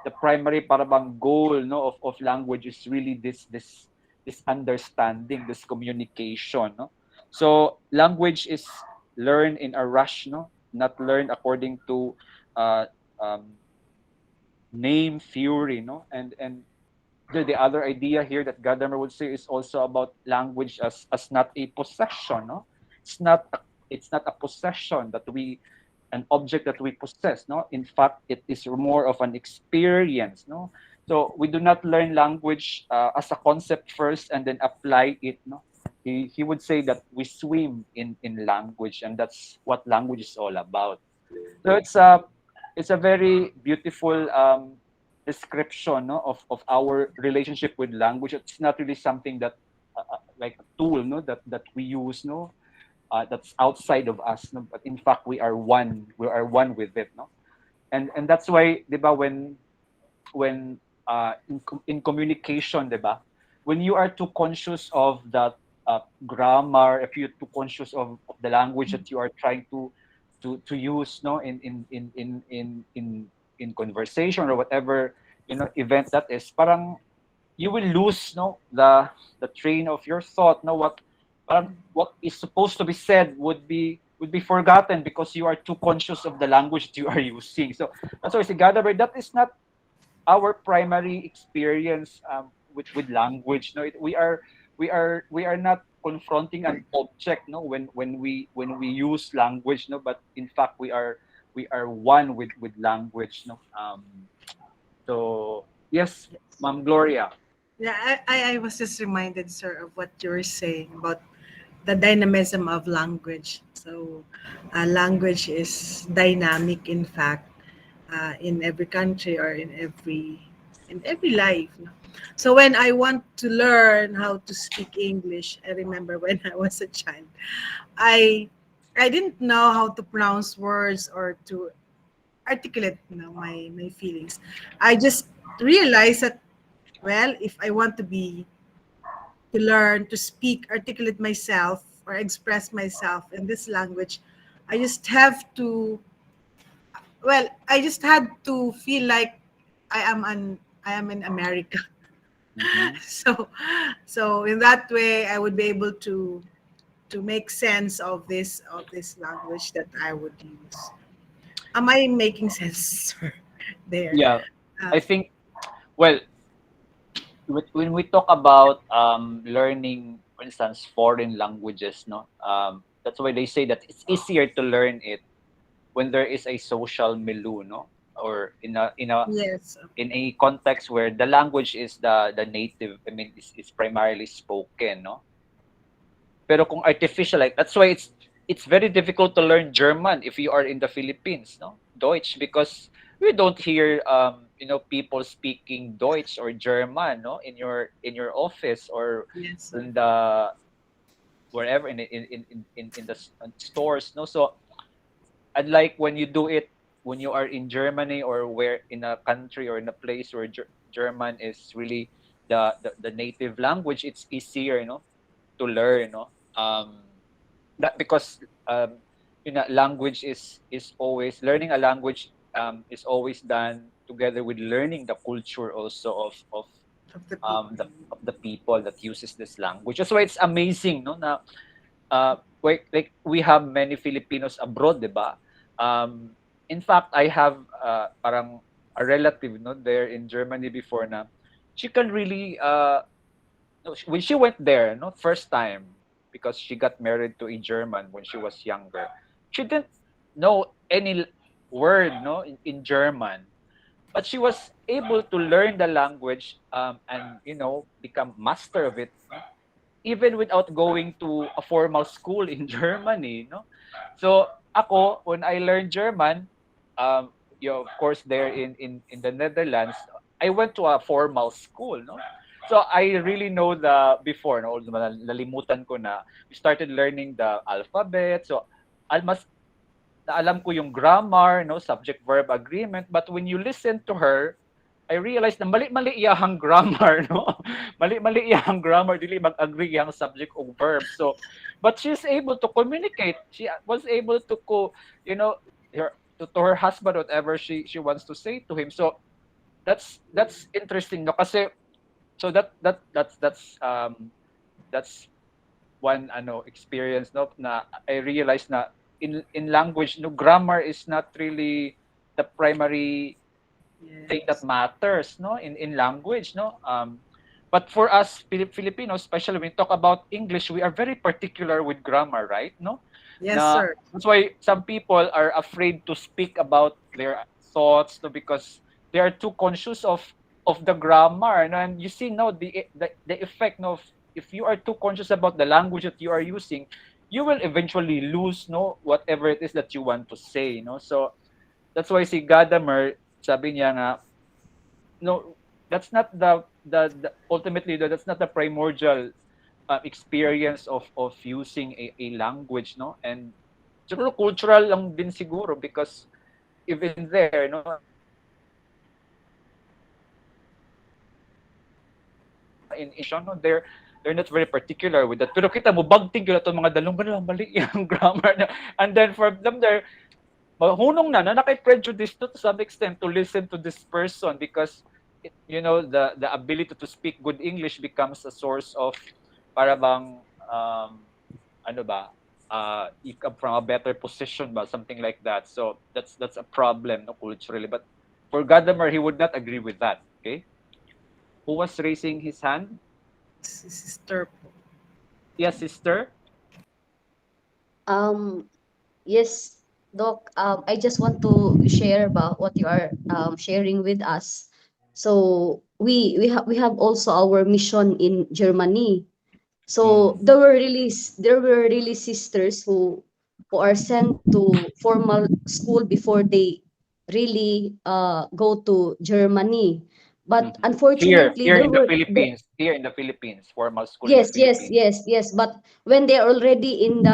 the primary para bang goal, no, of language is really this understanding, this communication, no. So language is learned in a rush, no, not learned according to uh, um, name theory, no, and the other idea here that Gadamer would say is also about language as not a possession, no, it's not it's not a possession that we, an object that we possess, no, in fact it is more of an experience, no. So we do not learn language as a concept first and then apply it, no. He would say that we swim in language, and that's what language is all about. So it's a very beautiful description, no, of our relationship with language. It's not really something that like a tool, no, that we use, no, that's outside of us, no, but in fact we are one. We are one with it, no, and that's why, diba, when in communication, diba, when you are too conscious of that grammar, if you're too conscious of the language that you are trying to use, no, in conversation or whatever, event that is, parang you will lose, no, the train of your thought, no, what is supposed to be said would be forgotten because you are too conscious of the language that you are using. So that's why I say, Gadaber, that is not our primary experience with language, no. We are not confronting an object, no, when we use language, no, but in fact we are one with language, no. So yes, Ma'am Gloria. Yeah, I was just reminded, sir, of what you were saying about the dynamism of language. So, language is dynamic, in fact, in every country or in every life. No? So when I want to learn how to speak English, I remember when I was a child, I I didn't know how to pronounce words or to articulate, my feelings. I just realized that, well, if I want to learn to speak, articulate myself, or express myself in this language, I just have to, well, I just had to feel like I am in America. Mhm. So so in that way I would be able to make sense of this language that I would use. Am I making sense, sir? There. Yeah, Uh, I think, well, when we talk about learning, for instance, foreign languages, no, that's why they say that it's easier to learn it when there is a social milieu, no, or yes. in a context where the language is the native. I mean, is primarily spoken, no. Pero kung artificial, like, that's why it's very difficult to learn German if you are in the Philippines, no, Deutsch, because we don't hear people speaking Deutsch or German, no, in your office or Yes, sir. in the wherever in the stores, no. So unlike when you do it when you are in Germany, or where in a country or in a place where German is really the native language, it's easier, to learn, that because language is always learning a language is always done together with learning the culture also of Of the people. the people that uses this language. That's why it's amazing, no, na like we have many Filipinos abroad, 'di ba? In fact, I have parang a relative, no, there in Germany before, na she can really no, when she went there, no, first time, because she got married to a German when she was younger. She didn't know any word, no, in German, but she was able to learn the language and become master of it, no, even without going to a formal school in Germany, no. So ako, when I learned German, of course, there in the Netherlands, I went to a formal school, no? So I really know the before, no? Nalimutan ko na. We started learning the alphabet. So almost alam ko yung grammar, no, subject verb agreement, but when you listen to her, I realized na mali-mali iyahang grammar, no? Mali-mali iyahang grammar, dili mag-agree iyang subject o verb. So, but she's able to communicate. She was able to to her husband whatever she wants to say to him. So that's interesting, no? Kasi so that's one experience, no, na I realized na in language, no, grammar is not really the primary thing that Yes. matters, no, in language, no. But for us Filipinos, especially when we talk about English, we are very particular with grammar, right? No, Yes, na sir. that's why some people are afraid to speak about their thoughts, no, because they are too conscious of the grammar, no? And you see now the effect, no, of if you are too conscious about the language that you are using, you will eventually lose, no, whatever it is that you want to say, no. So that's why si Gadamer, sabi niya nga, no, that's not the ultimately that's not the primordial experience of using a language, no. And siguro cultural lang din siguro, because even there, no, in no, they're not very particular with that. Pero kita mo bagting gyud atong mga dalong ganun mali yung grammar na. And then for them there, mahunong na nakay-prejudice to some extent to listen to this person, because the ability to speak good English becomes a source of para bang ano ba, you come from a better position ba, something like that. So that's a problem, no, culturally. But for Gadamer, he would not agree with that. Okay, who was raising his hand? Sister po. Yes, sister. Um, yes, Doc. I just want to share about what you are sharing with us. So we have also our mission in Germany. So Mm, there were really sisters who are sent to formal school before they really go to Germany. But mhm. here unfortunately, here in the Philippines, formal school in the yes, yes, Philippines. yes, yes. But when they're already in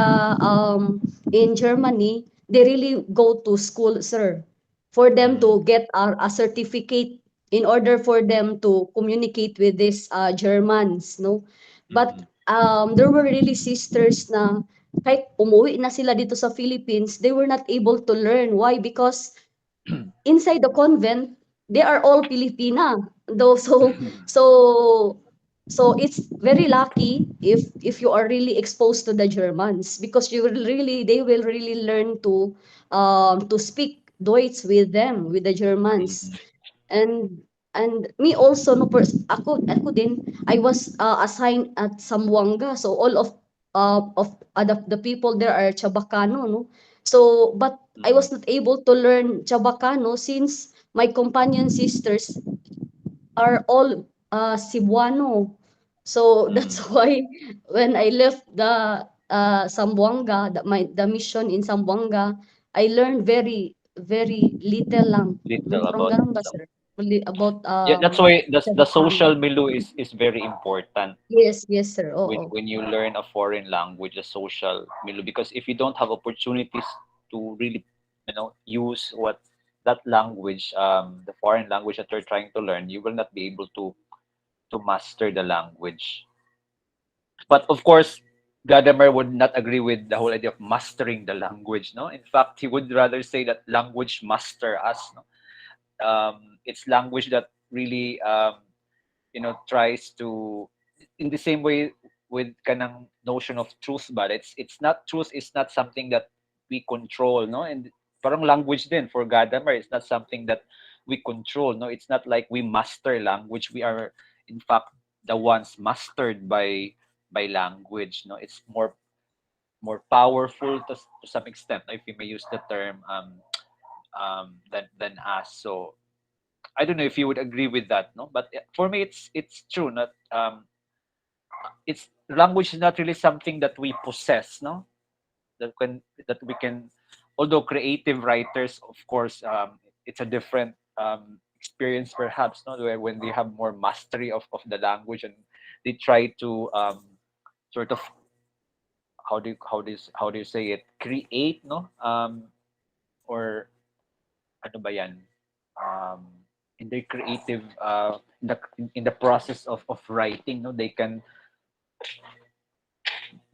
Germany, they really go to school, sir, for them Mm, to get a certificate in order for them to communicate with these Germans, no? But mm, there were really sisters na kahit umuwi na sila dito sa Philippines, they were not able to learn. Why? Because inside the convent, they are all Filipina. Though so it's very lucky if you are really exposed to the Germans because they will really learn to speak Deutsch with them with the Germans. mm, And me also no ako din I was assigned at Sambuanga, so all of the people there are Chabacano, no. So but I mm, was not able to learn Chabacano since my companion sisters are all Cebuano. So that's mm. why when I left the Sambuanga, the mission in Sambuanga, I learned very little lang. Little Parang about ganun ba, some. sir? About Yeah, that's why the Chabacano. social milieu is very important Yes, yes, sir. Oo. when you learn a foreign language, the social milieu, because if you don't have opportunities to really use what that language, the foreign language that you're trying to learn, you will not be able to master the language. But of course, Gadamer would not agree with the whole idea of mastering the language. No, in fact, he would rather say that language master us. No? It's language that really tries to, in the same way with kanang notion of truth, but it's not, truth is not something that we control, no. And parang language then for Gadamer, it's not something that we control, no. It's not like we master language. We are in fact the ones mastered by language, no. It's more powerful to some extent, if you may use the term, than us. So I don't know if you would agree with that, no? But for me, it's true. Not it's language is not really something that we possess, no? That we can although creative writers, of course, it's a different experience perhaps, no, where when they have more mastery of the language and they try to sort of how do you say it, create, no, or ano ba yan, um, in their creative in the process of writing, no, they can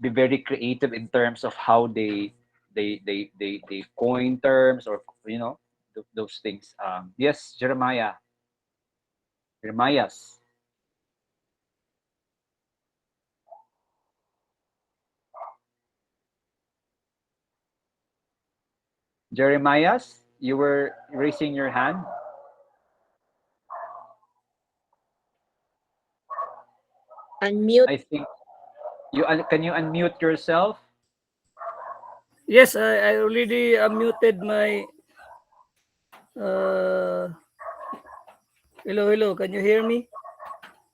be very creative in terms of how they coin terms, or those things. Yes, Jeremiah's. Jeremiah's, you were raising your hand. Unmute. I think can you unmute yourself? Yes, I already muted my. Uh, hello. Can you hear me?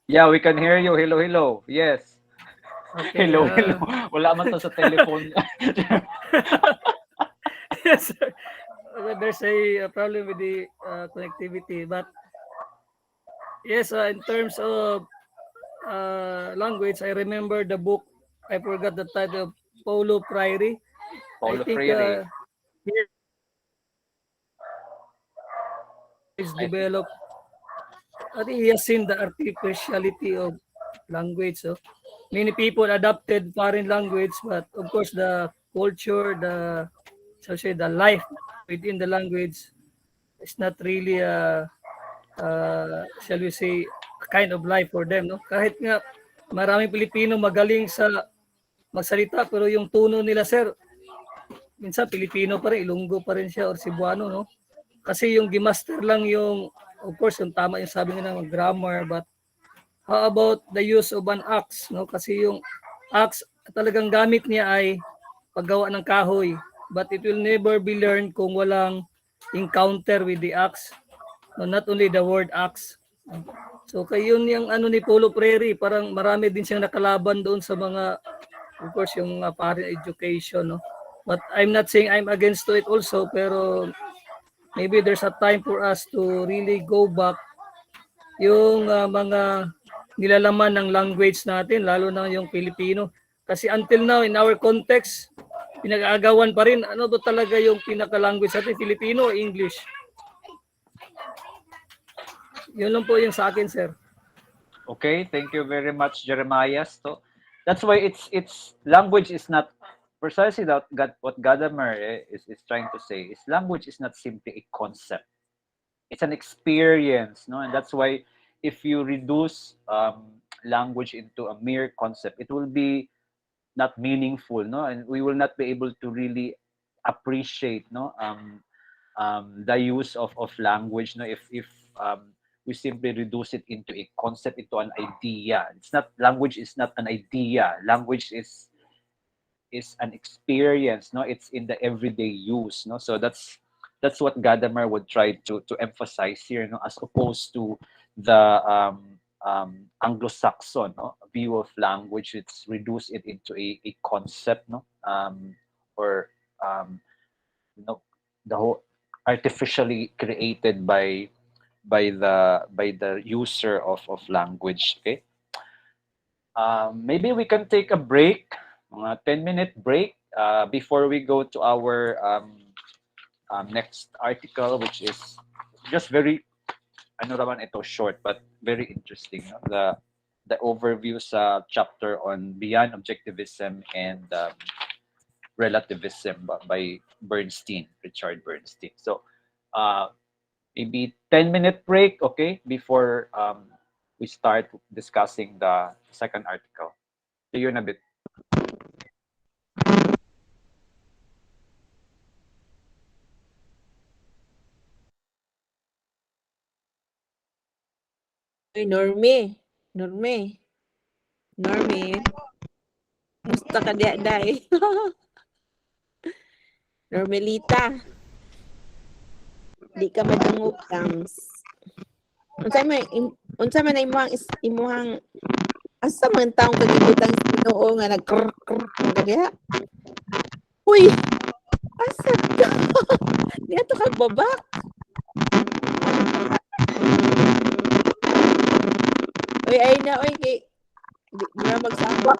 Yeah, we can hear you. Hello, hello. Yes. Okay. Hello, hello. Wala man to sa telephone. Yes, sir. There's a problem with the connectivity, but yes, in terms of language, I remember the book. I forgot the title. Paulo Freire. I Paulo think Freire. here is I think. developed. I think he has seen the artificiality of language. So many people adopted foreign language, but of course the culture, the so say the life within the language is not really shall we say a kind of life for them, no? Kahit nga maraming Pilipino magaling sa magsalita, pero yung tono nila, sir, minsan Pilipino pa rin, Ilonggo pa rin siya or Cebuano, no? Kasi yung gimaster lang yung, of course, yung tama yung sabi nila ng grammar, but how about the use of an axe, no? Kasi yung axe talagang gamit niya ay paggawa ng kahoy, but it will never be learned kung walang encounter with the axe. No, not only the word axe. So kayo yun yung ano ni Paulo Freire, parang marami din siyang nakalaban doon sa mga, of course, yung foreign education, no? But I'm not saying I'm against to it also, pero maybe there's a time for us to really go back yung mga nilalaman ng language natin, lalo na yung Filipino. Kasi until now, in our context, pinag-aagawan pa rin, ano ba talaga yung pinaka-language natin, Filipino o English? Yun lang po yung sa akin, sir. Okay, thank you very much, Jeremiah. So that's why it's language is not precisely that what Gadamer is trying to say is language is not simply a concept. It's an experience, no, and that's why if you reduce language into a mere concept, it will be not meaningful, no, and we will not be able to really appreciate, no, the use of language, no, if we simply reduce it into a concept, into an idea. It's not, language is not an idea. Language is an experience, no, it's in the everyday use, no. So that's what Gadamer would try to emphasize here, no, as opposed to the Anglo-Saxon, no, view of language. It's reduce it into a concept, no, or you know, the whole artificially created by the user of language. Okay, maybe we can take a break, 10-minute break, before we go to our next article, which is just very, ano naman ito, short but very interesting, no? The overview sa chapter on beyond objectivism and relativism by Richard Bernstein. So maybe 10-minute break, okay, before we start discussing the second article. See you in a bit. Uy, Norme. Norme. Norme. Musta ka diya, day? Normelita. Di ka madungog langs. Unsa man na imuhang asa man taong kagibutang Ginoo nga nag kadiya. Uy, Asa ka? Niadto kag babak. Uy, ay na oy kay di na magsama.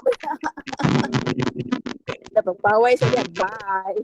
Napagpaway sa niya. Bye.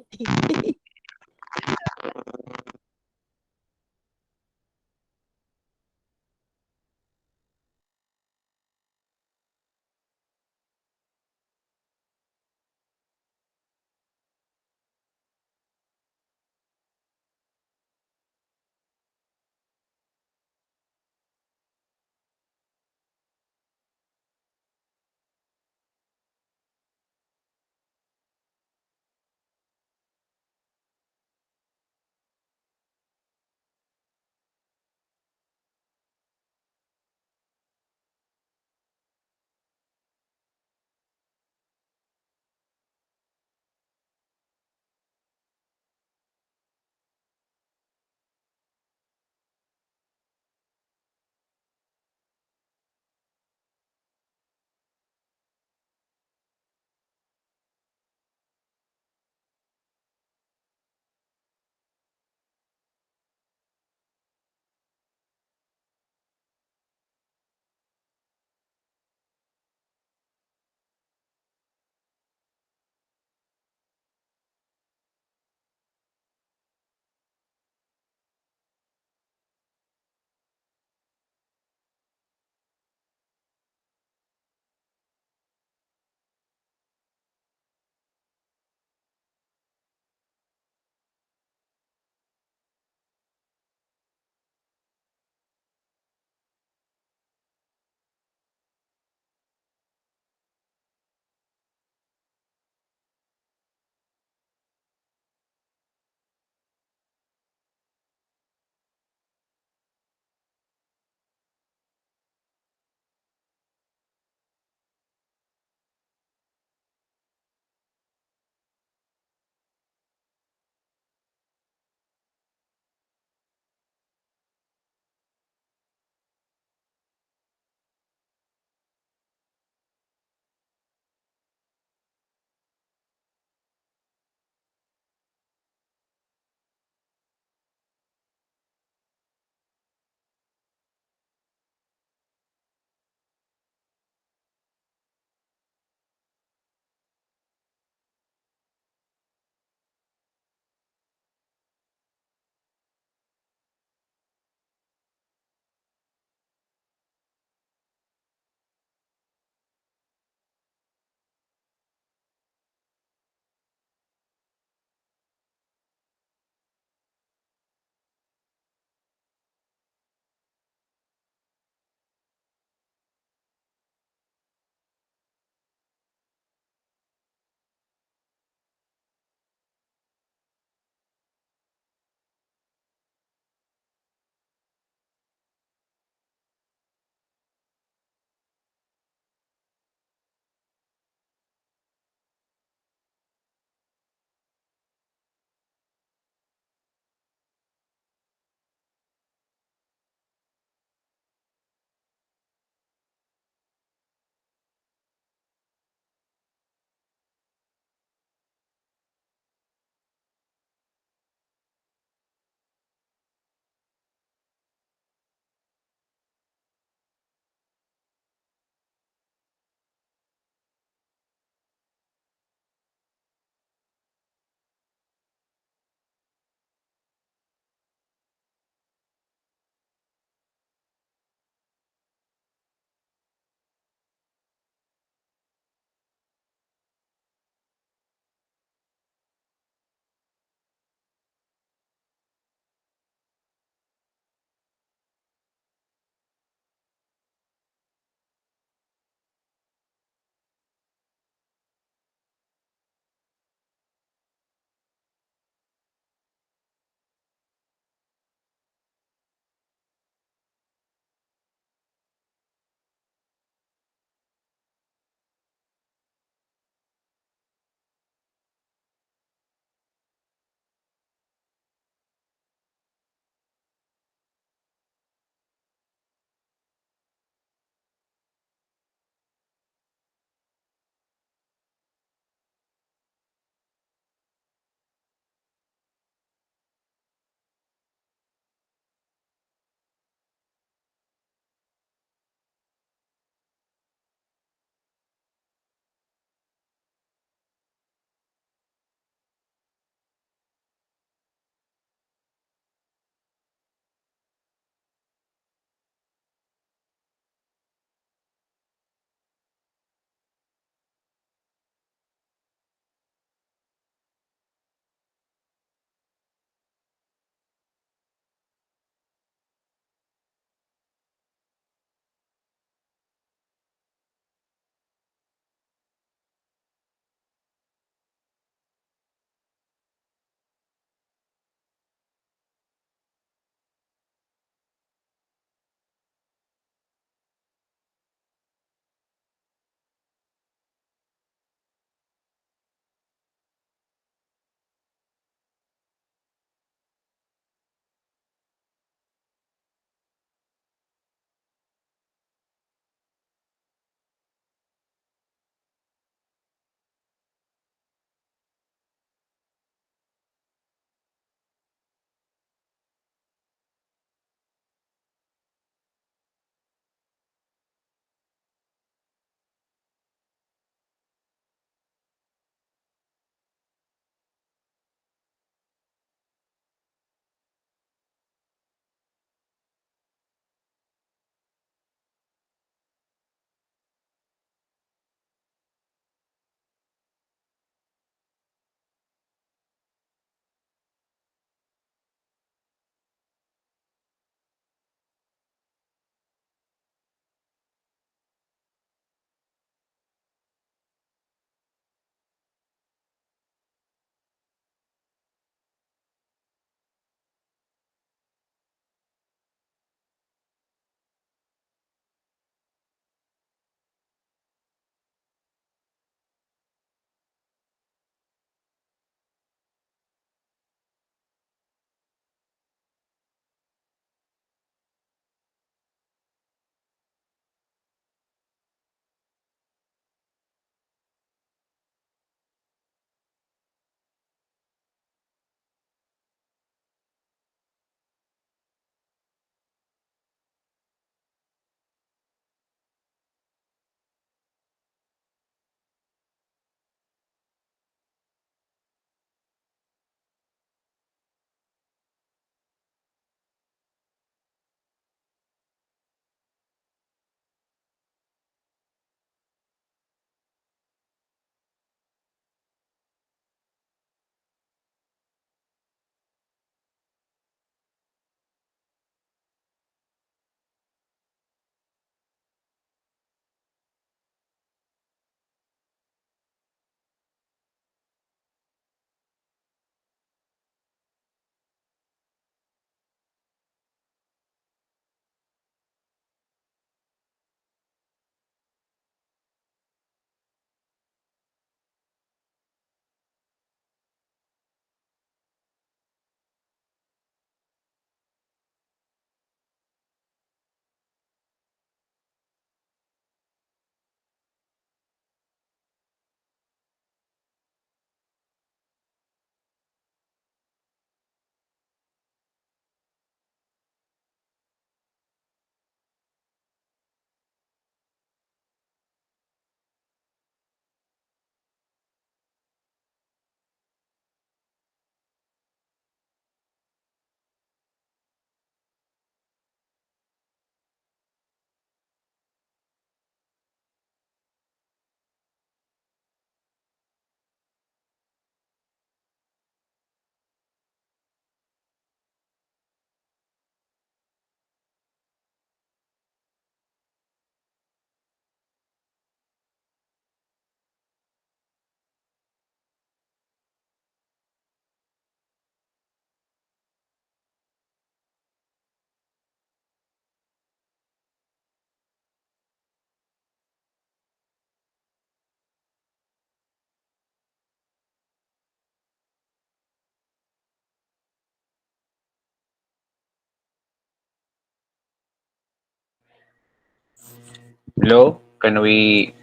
Hello, can we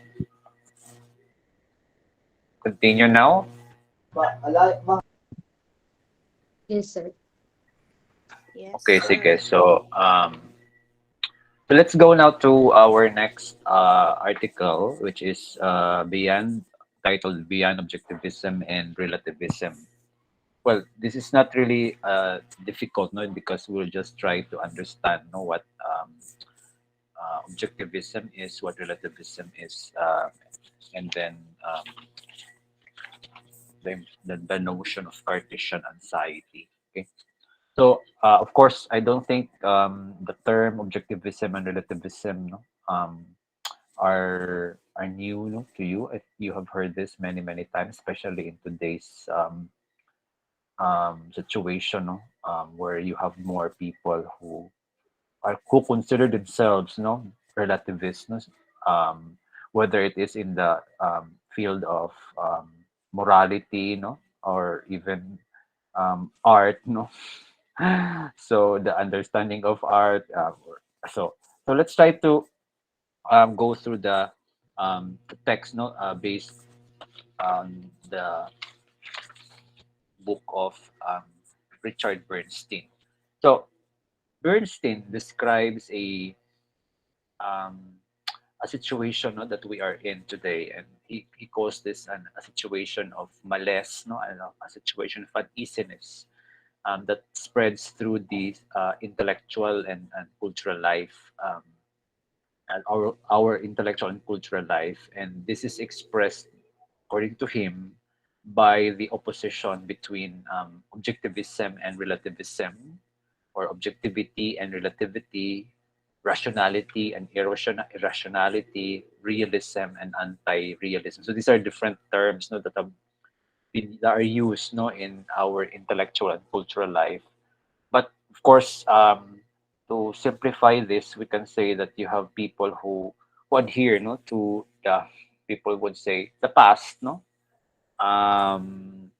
continue now? Yes, sir. Yes, Okay, sige. sir. So let's go now to our next article, which is titled Beyond Objectivism and Relativism. Well, this is not really difficult, no, because we'll just try to understand, no, what objectivism is, what relativism is, and then the notion of Cartesian anxiety. Okay. So, of course, I don't think the term objectivism and relativism, no, are new, no, to you. If you have heard this many times, especially in today's situation, no, where you have more people who consider themselves, no, relativists, no, um, whether it is in the field of morality, no, or even art, no. So the understanding of art. So so let's try to go through the text, no, based on the book of Richard Bernstein. So Bernstein describes um, a situation, no, that we are in today, and he calls this a situation of malaise, no, and a situation of uneasiness that spreads through the intellectual and cultural life, and our intellectual and cultural life, and this is expressed, according to him, by the opposition between objectivism and relativism, or objectivity and relativity, rationality and irrationality, realism and anti-realism. So these are different terms, no, that are used, no, in our intellectual and cultural life. But of course, to simplify this, we can say that you have people who adhere, no, to the, people would say, the past, no, um,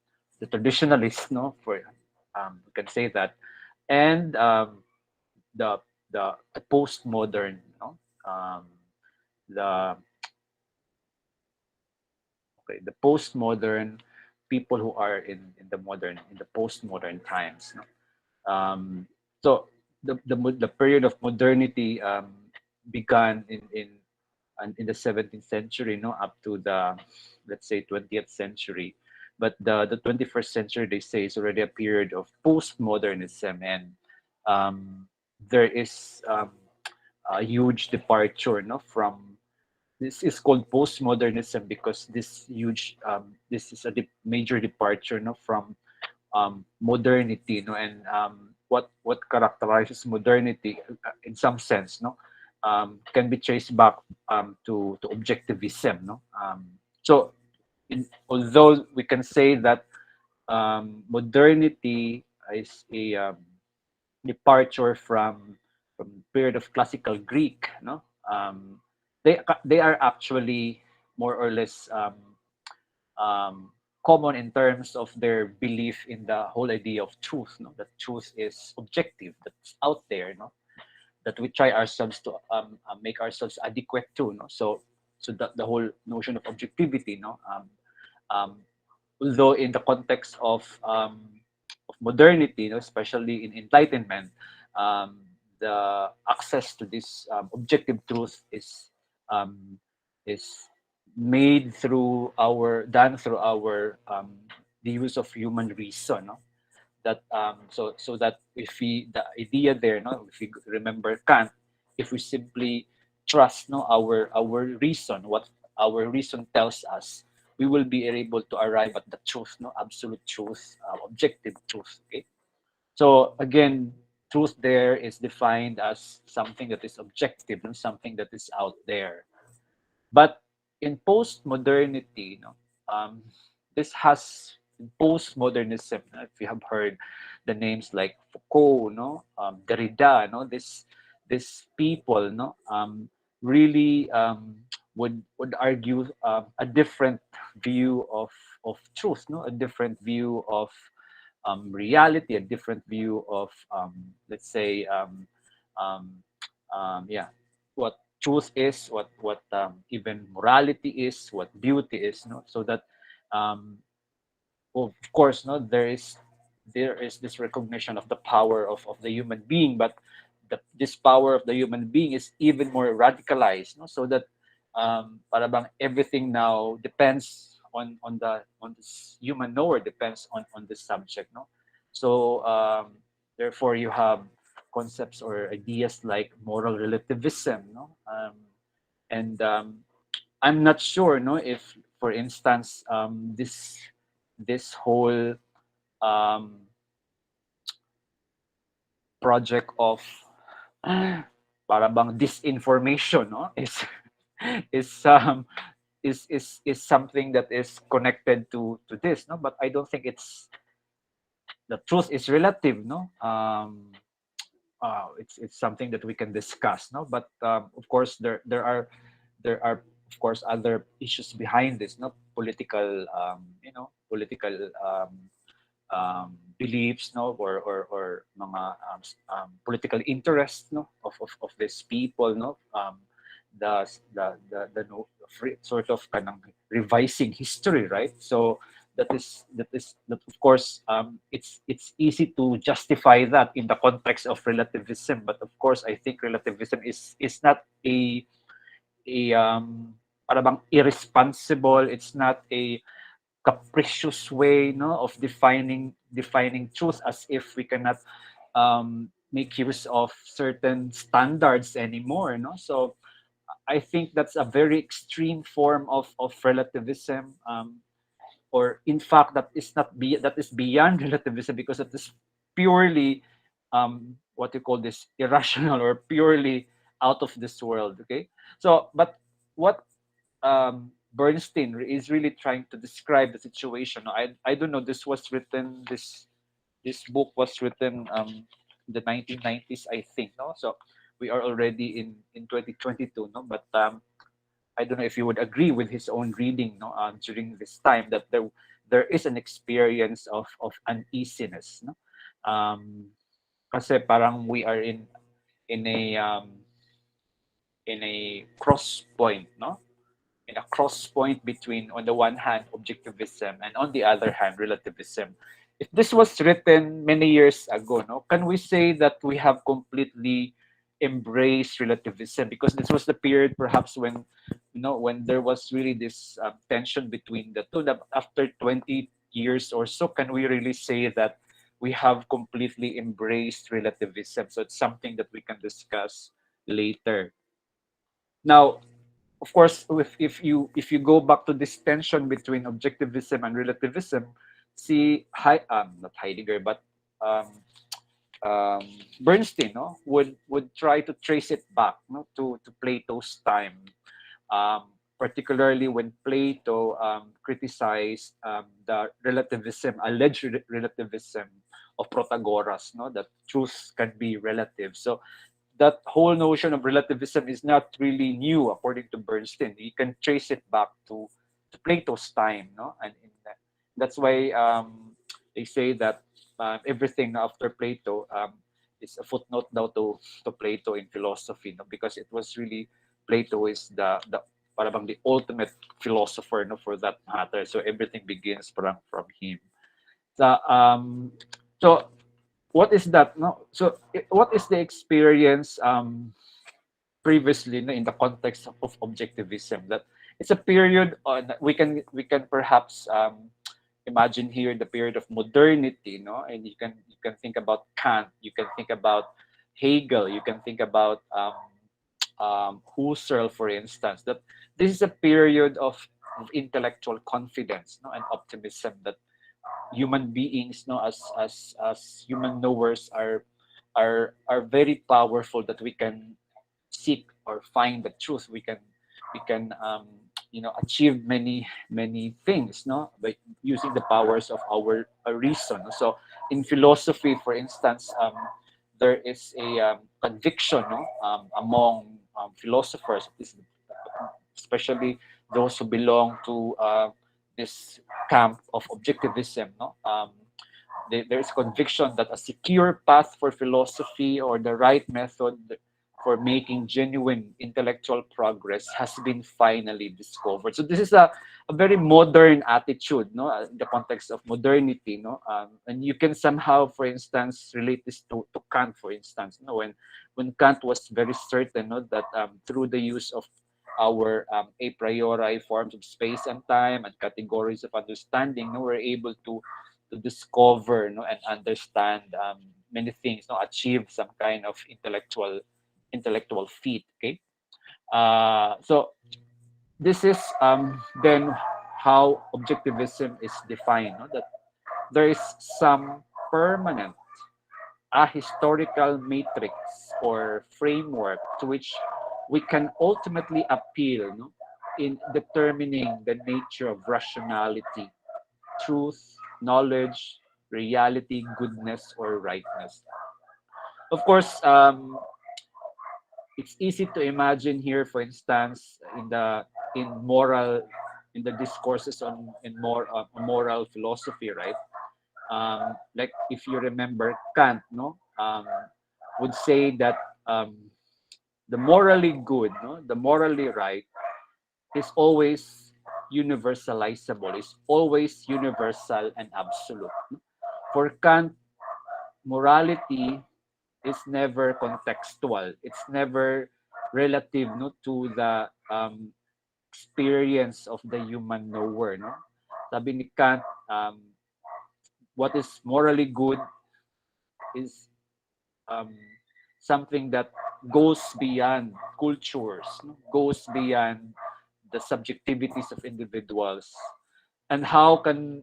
the traditionalists, no, for we can say that, and the the postmodern, no, um, the okay, the postmodern people who are in the postmodern times, no? So the period of modernity began in the 17th century, no, up to the, let's say, 20th century. But the 21st century, they say, is already a period of postmodernism, and there is a huge departure, no, from, this is called postmodernism because this is a major departure, no, from modernity, no, and what characterizes modernity, in some sense, no, can be traced back to objectivism, no. So, although we can say that modernity is a departure from period of classical Greek, no, um, they are actually more or less um, common in terms of their belief in the whole idea of truth, no, that truth is objective, that's out there, no, that we try ourselves to make ourselves adequate to, no. So the whole notion of objectivity, no, um, although in the context of modernity, you know, especially in enlightenment, um, the access to this objective truth um, is made through our done through our the use of human reason, no? That so that if we the idea there, no, if we remember Kant, if we simply trust, no, our reason, what our reason tells us, we will be able to arrive at the truth, no, absolute truth, objective truth. Okay, so again, truth there is defined as something that is objective and something that is out there. But in post-modernity, no, this has post-modernism. If you have heard the names like Foucault, no, Derrida, no, this people, no, really would argue a different view of truth, no, a different view of reality, a different view of let's say um, yeah, what truth is, what even morality is, what beauty is, no? So that um, of course, no, there is this recognition of the power of the human being, but this power of the human being is even more radicalized, no? So that para bang everything now depends on this human knower, depends on the subject, no? So therefore you have concepts or ideas like moral relativism, no? And I'm not sure, no, if, for instance, this whole um, project of para bang disinformation, no, is is something that is connected to this, no. But I don't think it's the truth is relative, no. It's something that we can discuss, no. But of course, there are of course other issues behind this, no, political political beliefs, no, or mga political interests, no, of these people, no. The no, sort of kanang revising history, right? So that of course it's easy to justify that in the context of relativism, but of course I think relativism is not a para bang irresponsible, it's not a capricious way, no, of defining truth, as if we cannot make use of certain standards anymore, no. So I think that's a very extreme form of relativism, or in fact that is beyond relativism, because it is purely what you call this irrational, or purely out of this world. Okay, so but what Bernstein is really trying to describe the situation. I don't know. This book was written in the 1990s, I think. No, so we are already in 2022. No, but I don't know if you would agree with his own reading. No, during this time that there is an experience of uneasiness. No, kasi parang we are in a in a cross point. No, in a cross point between, on the one hand, objectivism, and on the other hand, relativism. If this was written many years ago, no, can we say that we have completely embraced relativism? Because this was the period, perhaps, when when there was really this tension between the two. That after 20 years or so, can we really say that we have completely embraced relativism? So it's something that we can discuss later. Now, of course, if you go back to this tension between objectivism and relativism, see, not Heidegger, but um, Bernstein, no, would try to trace it back, no, to Plato's time, particularly when Plato criticized the relativism, alleged relativism of Protagoras, no, that truth can be relative. So that whole notion of relativism is not really new, according to Bernstein. You can trace it back to Plato's time, no, and that's why they say that everything after Plato is a footnote now to Plato in philosophy, no, because it was really Plato is the parang the ultimate philosopher, no, for that matter. So everything begins from him. So so what is that, no? So what is the experience previously, no, in the context of objectivism? That it's a period on, we can perhaps imagine here the period of modernity, no, and you can think about Kant, you can think about Hegel, you can think about Husserl, for instance. That this is a period of intellectual confidence, no, and optimism, that human beings, no, as human knowers, are very powerful, that we can seek or find the truth. We can achieve many things, no, by using the powers of our reason. So in philosophy, for instance, there is a conviction, no, among philosophers, especially those who belong to this camp of objectivism, no. There is conviction that a secure path for philosophy, or the right method for making genuine intellectual progress has been finally discovered. So this is a very modern attitude, no, in the context of modernity, no, and you can somehow, for instance, relate this to Kant, for instance, no, when Kant was very certain, no, that through the use of our a priori forms of space and time and categories of understanding, no, we're able to discover, no, and understand many things, no, achieve some kind of intellectual feat. Okay, so this is then how objectivism is defined. No? That there is some permanent ahistorical matrix or framework to which we can ultimately appeal, no? In determining the nature of rationality, truth, knowledge, reality, goodness, or rightness. Of course, it's easy to imagine here, for instance, in moral in the discourses on in more moral philosophy, right? Like if you remember Kant, no, would say that the morally good, no, the morally right is always universalizable, is always universal and absolute. For Kant, morality is never contextual. It's never relative, no, to the experience of the human knower. No? Sabi ni Kant, what is morally good is um, something that goes beyond cultures, no? Goes beyond the subjectivities of individuals. And how can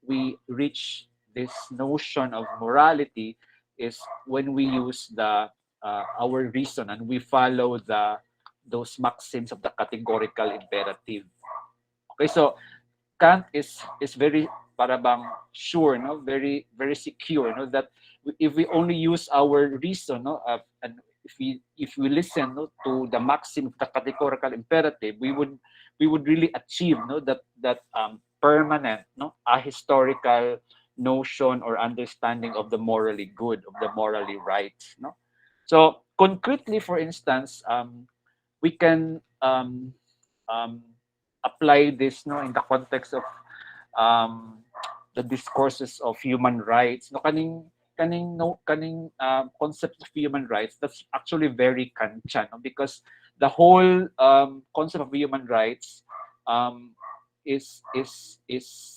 we reach this notion of morality is when we use the our reason and we follow the those maxims of the categorical imperative. Okay, so Kant is very para bang sure, no, very secure, no, that if we only use our reason, no, and if we listen, no, to the maxim of the categorical imperative, we would really achieve, no, that permanent, no, a historical notion or understanding of the morally good, of the morally right, no. So concretely, for instance, we can apply this, no, in the context of um, the discourses of human rights, no, kaning no kaning concept of human rights, that's actually very Kantian, no? Because the whole concept of human rights um, is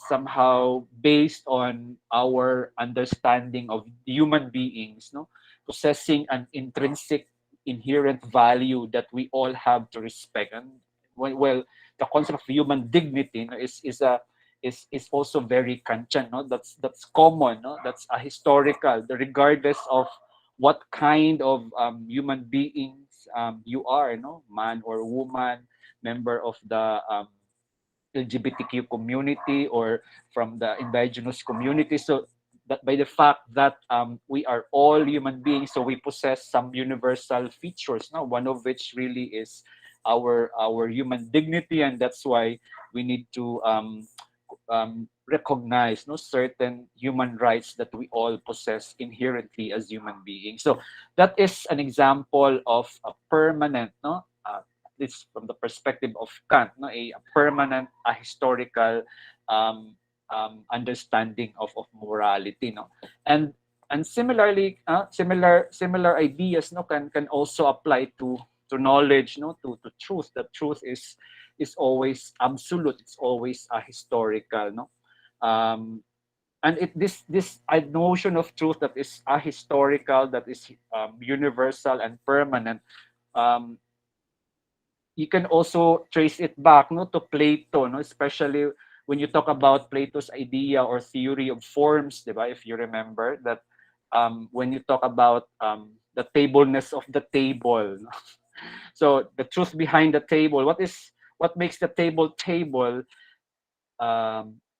somehow based on our understanding of human beings, no, possessing an intrinsic inherent value that we all have to respect. And well, the concept of human dignity, no, is also very Kantian, no? That's common, no? That's a historical, regardless of what kind of human beings you are, no, man or woman, member of the LGBTQ community or from the indigenous community. So that by the fact that we are all human beings, so we possess some universal features. Now, one of which really is our human dignity, and that's why we need to recognize, no, certain human rights that we all possess inherently as human beings. So that is an example of a permanent, no, this from the perspective of Kant, no, a permanent, a historical understanding of morality, no, and similarly, similar ideas, no, can also apply to knowledge, no, to truth. That truth is always absolute. It's always a historical, no, and this notion of truth that is ahistorical, that is universal and permanent. Um, you can also trace it back, no, to Plato, no, especially when you talk about Plato's idea or theory of forms, diba? If you remember that, when you talk about the tableness of the table, no? So the truth behind the table, what makes the table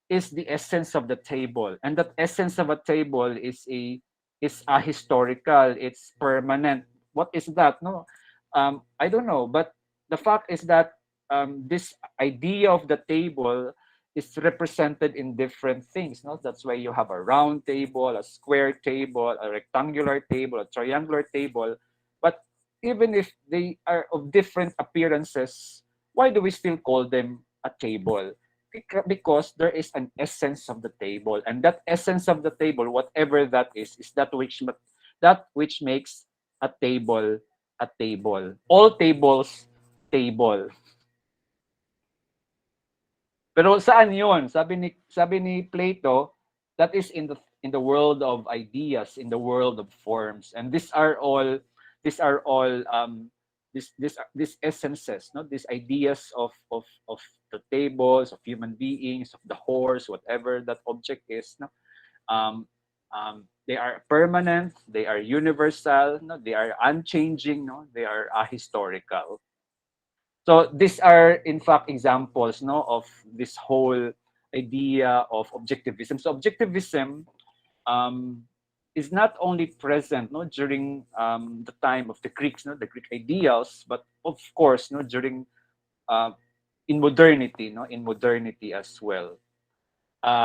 is the essence of the table, and that essence of a table is ahistorical, it's permanent. What is that? No, I don't know, but the fact is that this idea of the table is represented in different things. No, that's why you have a round table, a square table, a rectangular table, a triangular table, but even if they are of different appearances, why do we still call them a table? Because there is an essence of the table, and that essence of the table, whatever that is that which makes a table a table. All tables table. Pero saan 'yun? Sabi ni Plato, that is in the world of ideas, in the world of forms. And these are all these essences, no? These ideas of the tables, of human beings, of the horse, whatever that object is, no? Um, they are permanent, they are universal, no? They are unchanging, no? They are ahistorical. So these are in fact examples, no, of this whole idea of objectivism. So objectivism um, is not only present, no, during the time of the Greeks, no, the Greek ideals, but of course, no, during uh, in modernity, no, in modernity as well.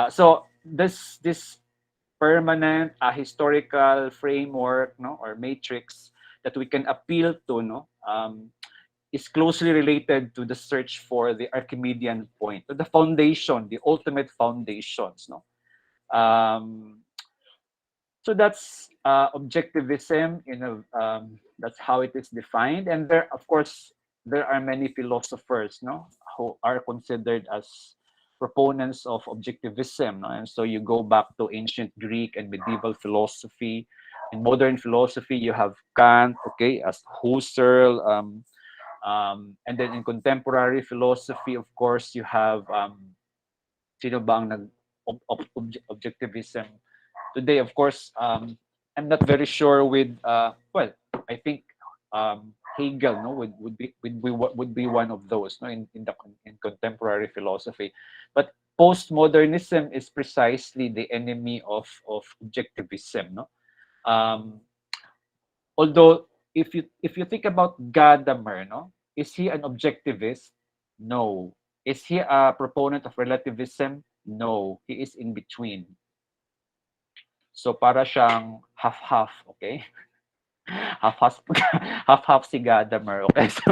So this permanent historical framework, no, or matrix that we can appeal to, no, is closely related to the search for the Archimedean point, the foundation, the ultimate foundations. No, so that's objectivism. That's how it is defined, and there, of course, there are many philosophers, no, who are considered as proponents of objectivism. No? And so you go back to ancient Greek and medieval philosophy. In modern philosophy, you have Kant, okay, as Husserl. And then in contemporary philosophy, of course, you have sino ba ang objectivism today? Of course, I'm not very sure with well, I think Hegel, no, would be one of those, no, in contemporary philosophy. But postmodernism is precisely the enemy of objectivism, no. Um, Although if you think about Gadamer, no, is he an objectivist? No. Is he a proponent of relativism? No. He is in between. So para siyang half-half, okay? Half-half half-half si Gadamer, okay? So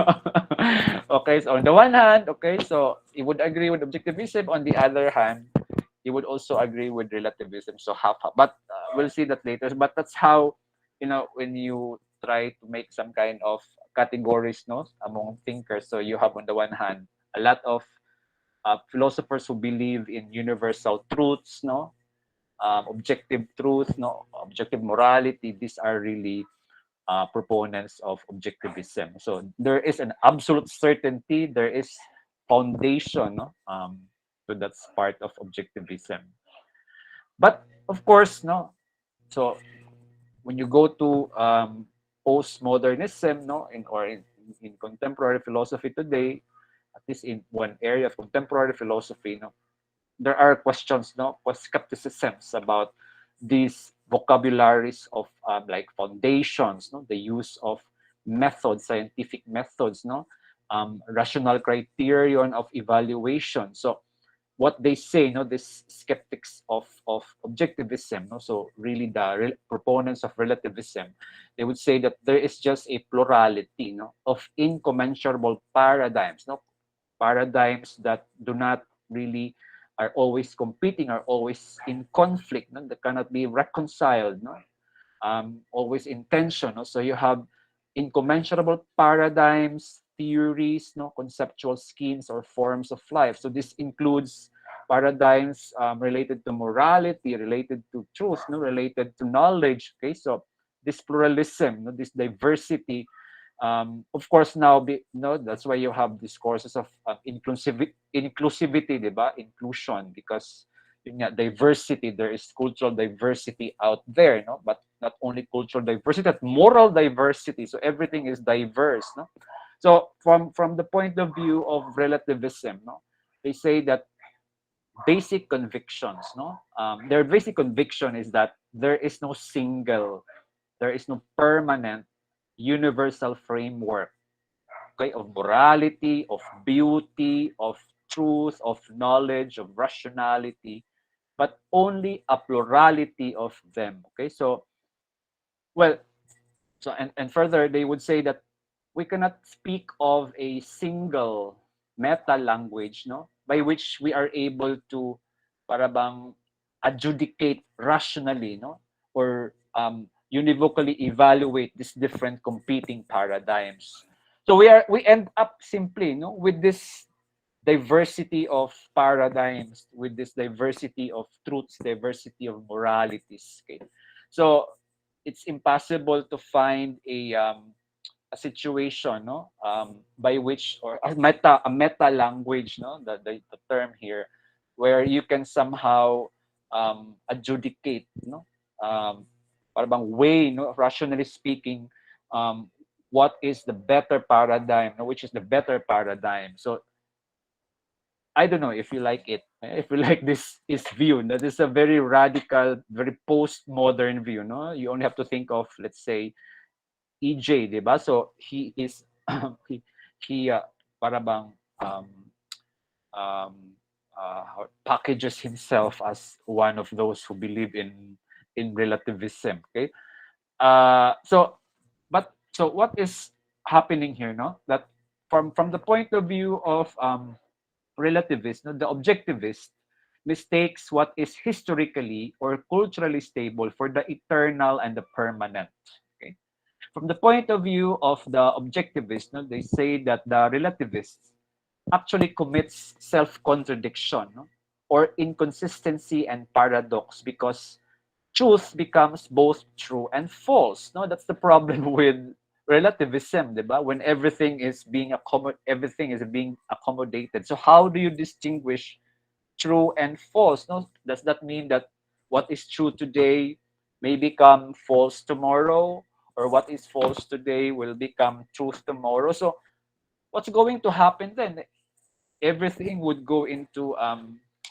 okay, so on the one hand, okay, so he would agree with objectivism. On the other hand, he would also agree with relativism. So half-half. But we'll see that later. But that's how, when you try to make some kind of categories, no, among thinkers. So you have on the one hand a lot of philosophers who believe in universal truths, no, objective truth, no, objective morality. These are really proponents of objectivism. So there is an absolute certainty. There is foundation, no, so that's part of objectivism. But of course, no. So when you go to postmodernism, no, in contemporary philosophy today, at least in one area of contemporary philosophy, no, there are questions, no, skepticisms about these vocabularies of like foundations, no, the use of methods, scientific methods, no, rational criterion of evaluation. So what they say, no, this skeptics of objectivism, no, so really the proponents of relativism, they would say that there is just a plurality, no, of incommensurable paradigms, no, paradigms that do not really are always competing, are always in conflict, no, that cannot be reconciled, no, always in tension. No? So you have incommensurable paradigms, theories, no, conceptual schemes or forms of life. So this includes paradigms related to morality, related to truth, no, related to knowledge. Okay, so this pluralism, no, this diversity. Of course, now, no, that's why you have discourses of inclusivity, diba? Inclusion, because yun nga, diversity, there is cultural diversity out there, no? But not only cultural diversity, but moral diversity. So everything is diverse, no? So from the point of view of relativism, no, they say that basic convictions, no, their basic conviction is that there is no permanent universal framework, okay, of morality, of beauty, of truth, of knowledge, of rationality, but only a plurality of them. Okay, so well, so and further, they would say that we cannot speak of a single meta language, no, by which we are able to para bang adjudicate rationally, no, or univocally evaluate these different competing paradigms. So we end up simply, no, with this diversity of paradigms, with this diversity of truths, diversity of moralities. Okay, so it's impossible to find a situation, no, by which, or a meta language, no, the term here, where you can somehow adjudicate, no, para bang way, no, rationally speaking, um, what is the better paradigm, no, which is the better paradigm. So I don't know if you like it, if you like this view. That is a very radical, very postmodern view. No, you only have to think of, let's say, EJ, 'di ba? So he is he he para bang um, packages himself as one of those who believe in relativism. Okay, so so what is happening here? No, that from the point of view of relativist, no, the objectivist mistakes what is historically or culturally stable for the eternal and the permanent. Okay? From the point of view of the objectivist, no, they say that the relativist actually commits self-contradiction, no, or inconsistency and paradox because truth becomes both true and false. No, that's the problem with relativism, diba? When everything is being accommodated. So how do you distinguish true and false? No, does that mean that what is true today may become false tomorrow, or what is false today will become truth tomorrow? So what's going to happen then? Everything would go into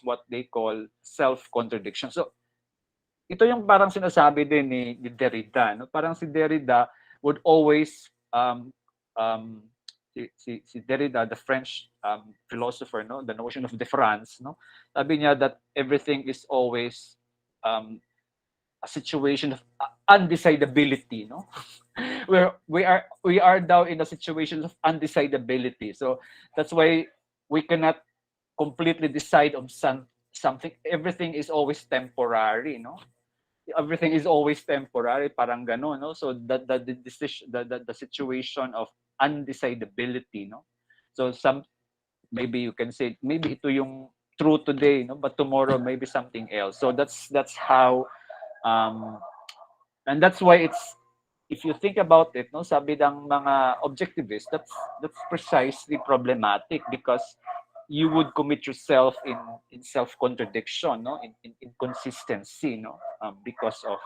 what they call self-contradiction. So ito yung parang sinasabi din ni Derrida, no? Parang si Derrida would always si Derrida, the French philosopher, no, the notion of difference, no, sabi niya that everything is always um, a situation of undecidability, no, where we are now in a situation of undecidability. So that's why we cannot completely decide on something. Everything is always temporary, no, everything is always temporary, parang gano'n, no? So the decision, the situation of undecidability, no? So maybe you can say maybe ito yung true today, no? But tomorrow maybe something else. So that's how um and that's why it's, if you think about it, no, sabi ng mga objectivists, that's precisely problematic because you would commit yourself in self contradiction, no, in inconsistency, no, because of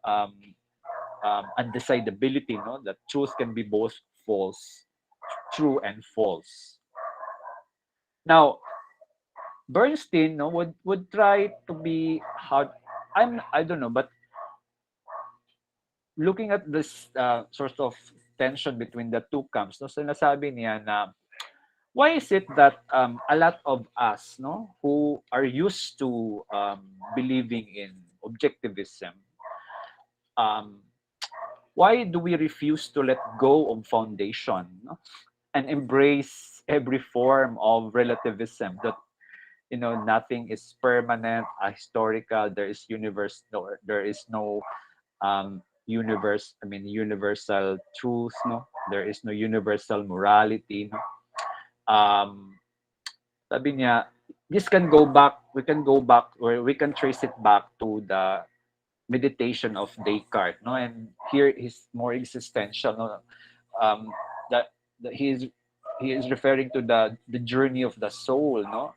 um, undecidability, no, that truth can be both false, true and false. Now, Bernstein, no, would try to be hard. I don't know, but looking at this sort of tension between the two camps, no, sinasabi niya na why is it that a lot of us, no, who are used to believing in objectivism, um, why do we refuse to let go of foundation, no, and embrace every form of relativism that, nothing is permanent, ahistorical, there is universe, no, there is no universal truth, no, there is no universal morality, no. um Sabi niya, we can go back, or we can trace it back to the meditation of Descartes, no, and here is more existential, no, um that, that he is referring to the journey of the soul, no,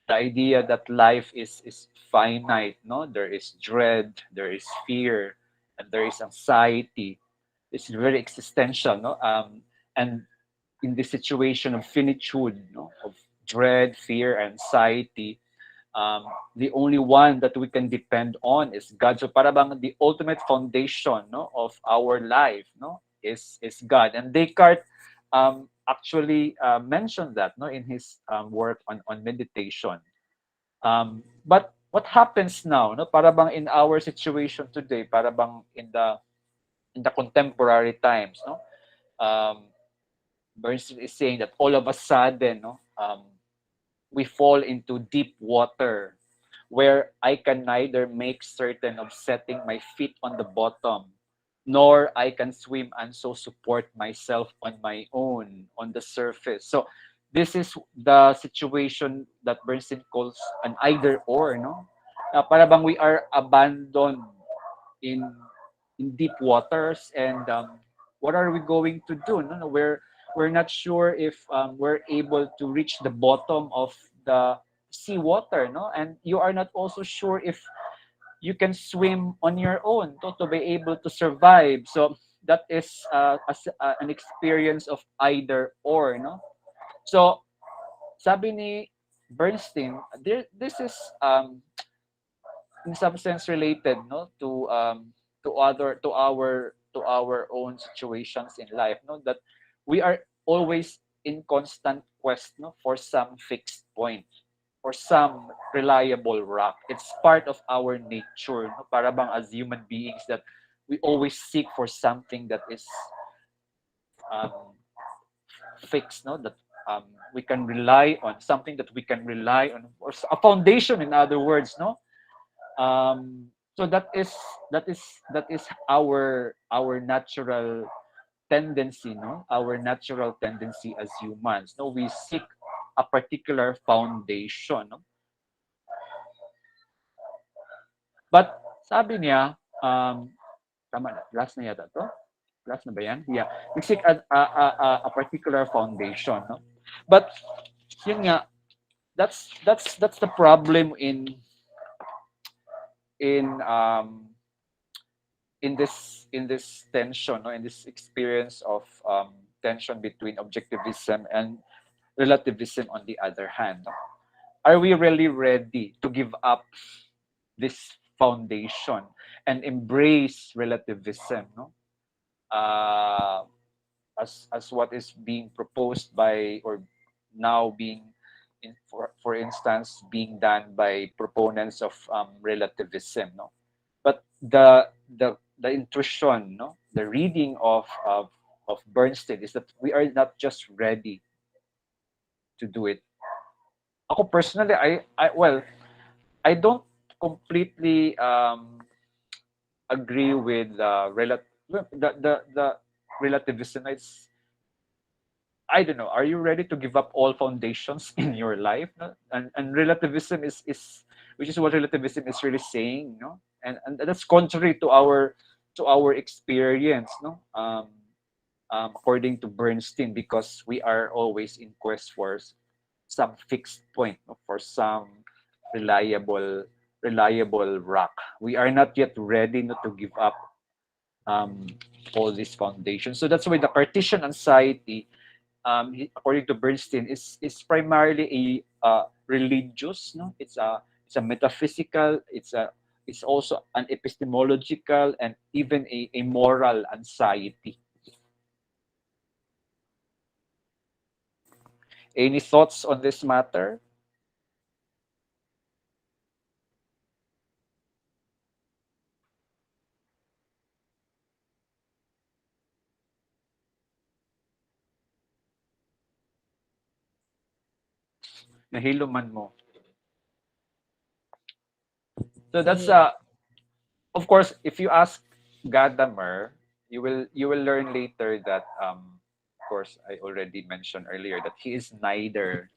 the idea that life is finite, no, there is dread, there is fear, and there is anxiety. It's very existential, no, and in the situation of finitude, no, of dread, fear, anxiety, the only one that we can depend on is God. So para bang the ultimate foundation, no, of our life, no, is God. And Descartes actually mentioned that, no, in his work on meditation. But what happens now, no, para bang in our situation today, para bang in the contemporary times, no, Um, Bernstein is saying that all of a sudden, no, we fall into deep water where I can neither make certain of setting my feet on the bottom, nor I can swim and so support myself on my own on the surface. So this is the situation that Bernstein calls an either or, no? Para bang we are abandoned in deep waters, and what are we going to do? No, no, we're not sure if we're able to reach the bottom of the seawater, no, and you are not also sure if you can swim on your own to be able to survive. So that is an experience of either or, no. So sabi ni Bernstein, this is in some sense related, no, to other to our own situations in life, no, that we are always in constant quest, no, for some fixed point, for some reliable rock. It's part of our nature, no, para bang as human beings that we always seek for something that is um, fixed, no, that we can rely on, something that we can rely on, or a foundation, in other words, no. So that is our natural tendency, no, our natural tendency as humans, no, we seek a particular foundation, no? But sabi niya, tama na, last na yata to, last na ba yan, yeah, we seek a particular foundation, no, but yun nga, that's the problem in in this tension, no, in this experience of tension between objectivism and relativism on the other hand, no? Are we really ready to give up this foundation and embrace relativism, no, uh, as what is being proposed by, or now being for instance being done by proponents of relativism, no, but the intuition, no, the reading of Bernstein is that we are not just ready to do it. Ako personally, I well, I don't completely agree with the relativism. It's, I don't know. Are you ready to give up all foundations in your life? No? And relativism is which is what relativism is really saying, no? And that's contrary to our experience, no? According to Bernstein, because we are always in quest for some fixed point, no? For some reliable reliable rock. We are not yet ready not to give up um, all these foundations. So that's why the Cartesian anxiety, according to Bernstein, is primarily a religious. No, it's a metaphysical. It's also an epistemological and even a moral anxiety. Any thoughts on this matter? Nahilo man mo. So that's Yeah. of course, if you ask Gadamer, you will learn later that of course I already mentioned earlier that he is neither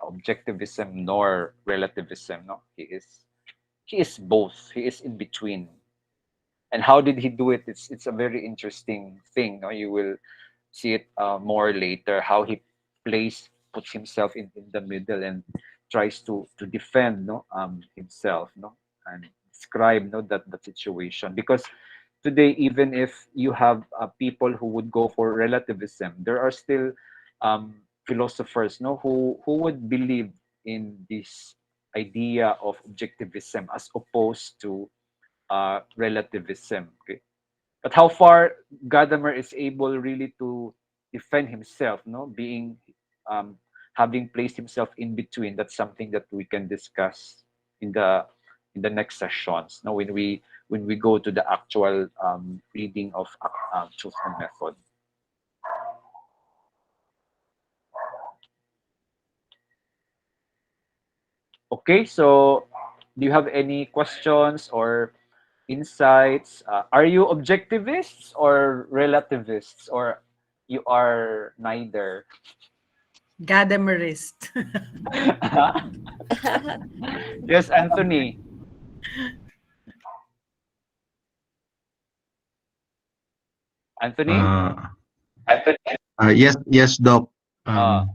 objectivism nor relativism, no, he is both, he is in between. And how did he do it? It's a very interesting thing, no, you will see it more later, how he puts himself in the middle and tries to defend, no, himself, no, and describe, no, that situation. Because today, even if you have people who would go for relativism, there are still philosophers, no, who would believe in this idea of objectivism as opposed to relativism. Okay, but how far Gadamer is able really to defend himself, no, being um, having placed himself in between, that's something that we can discuss in the next sessions. No, when we go to the actual reading of truth and method. Okay, so do you have any questions or insights? Are you objectivists or relativists, or you are neither? Gadamerist. Yes, Anthony. Anthony? Uh, yes, yes, Doc. Uh,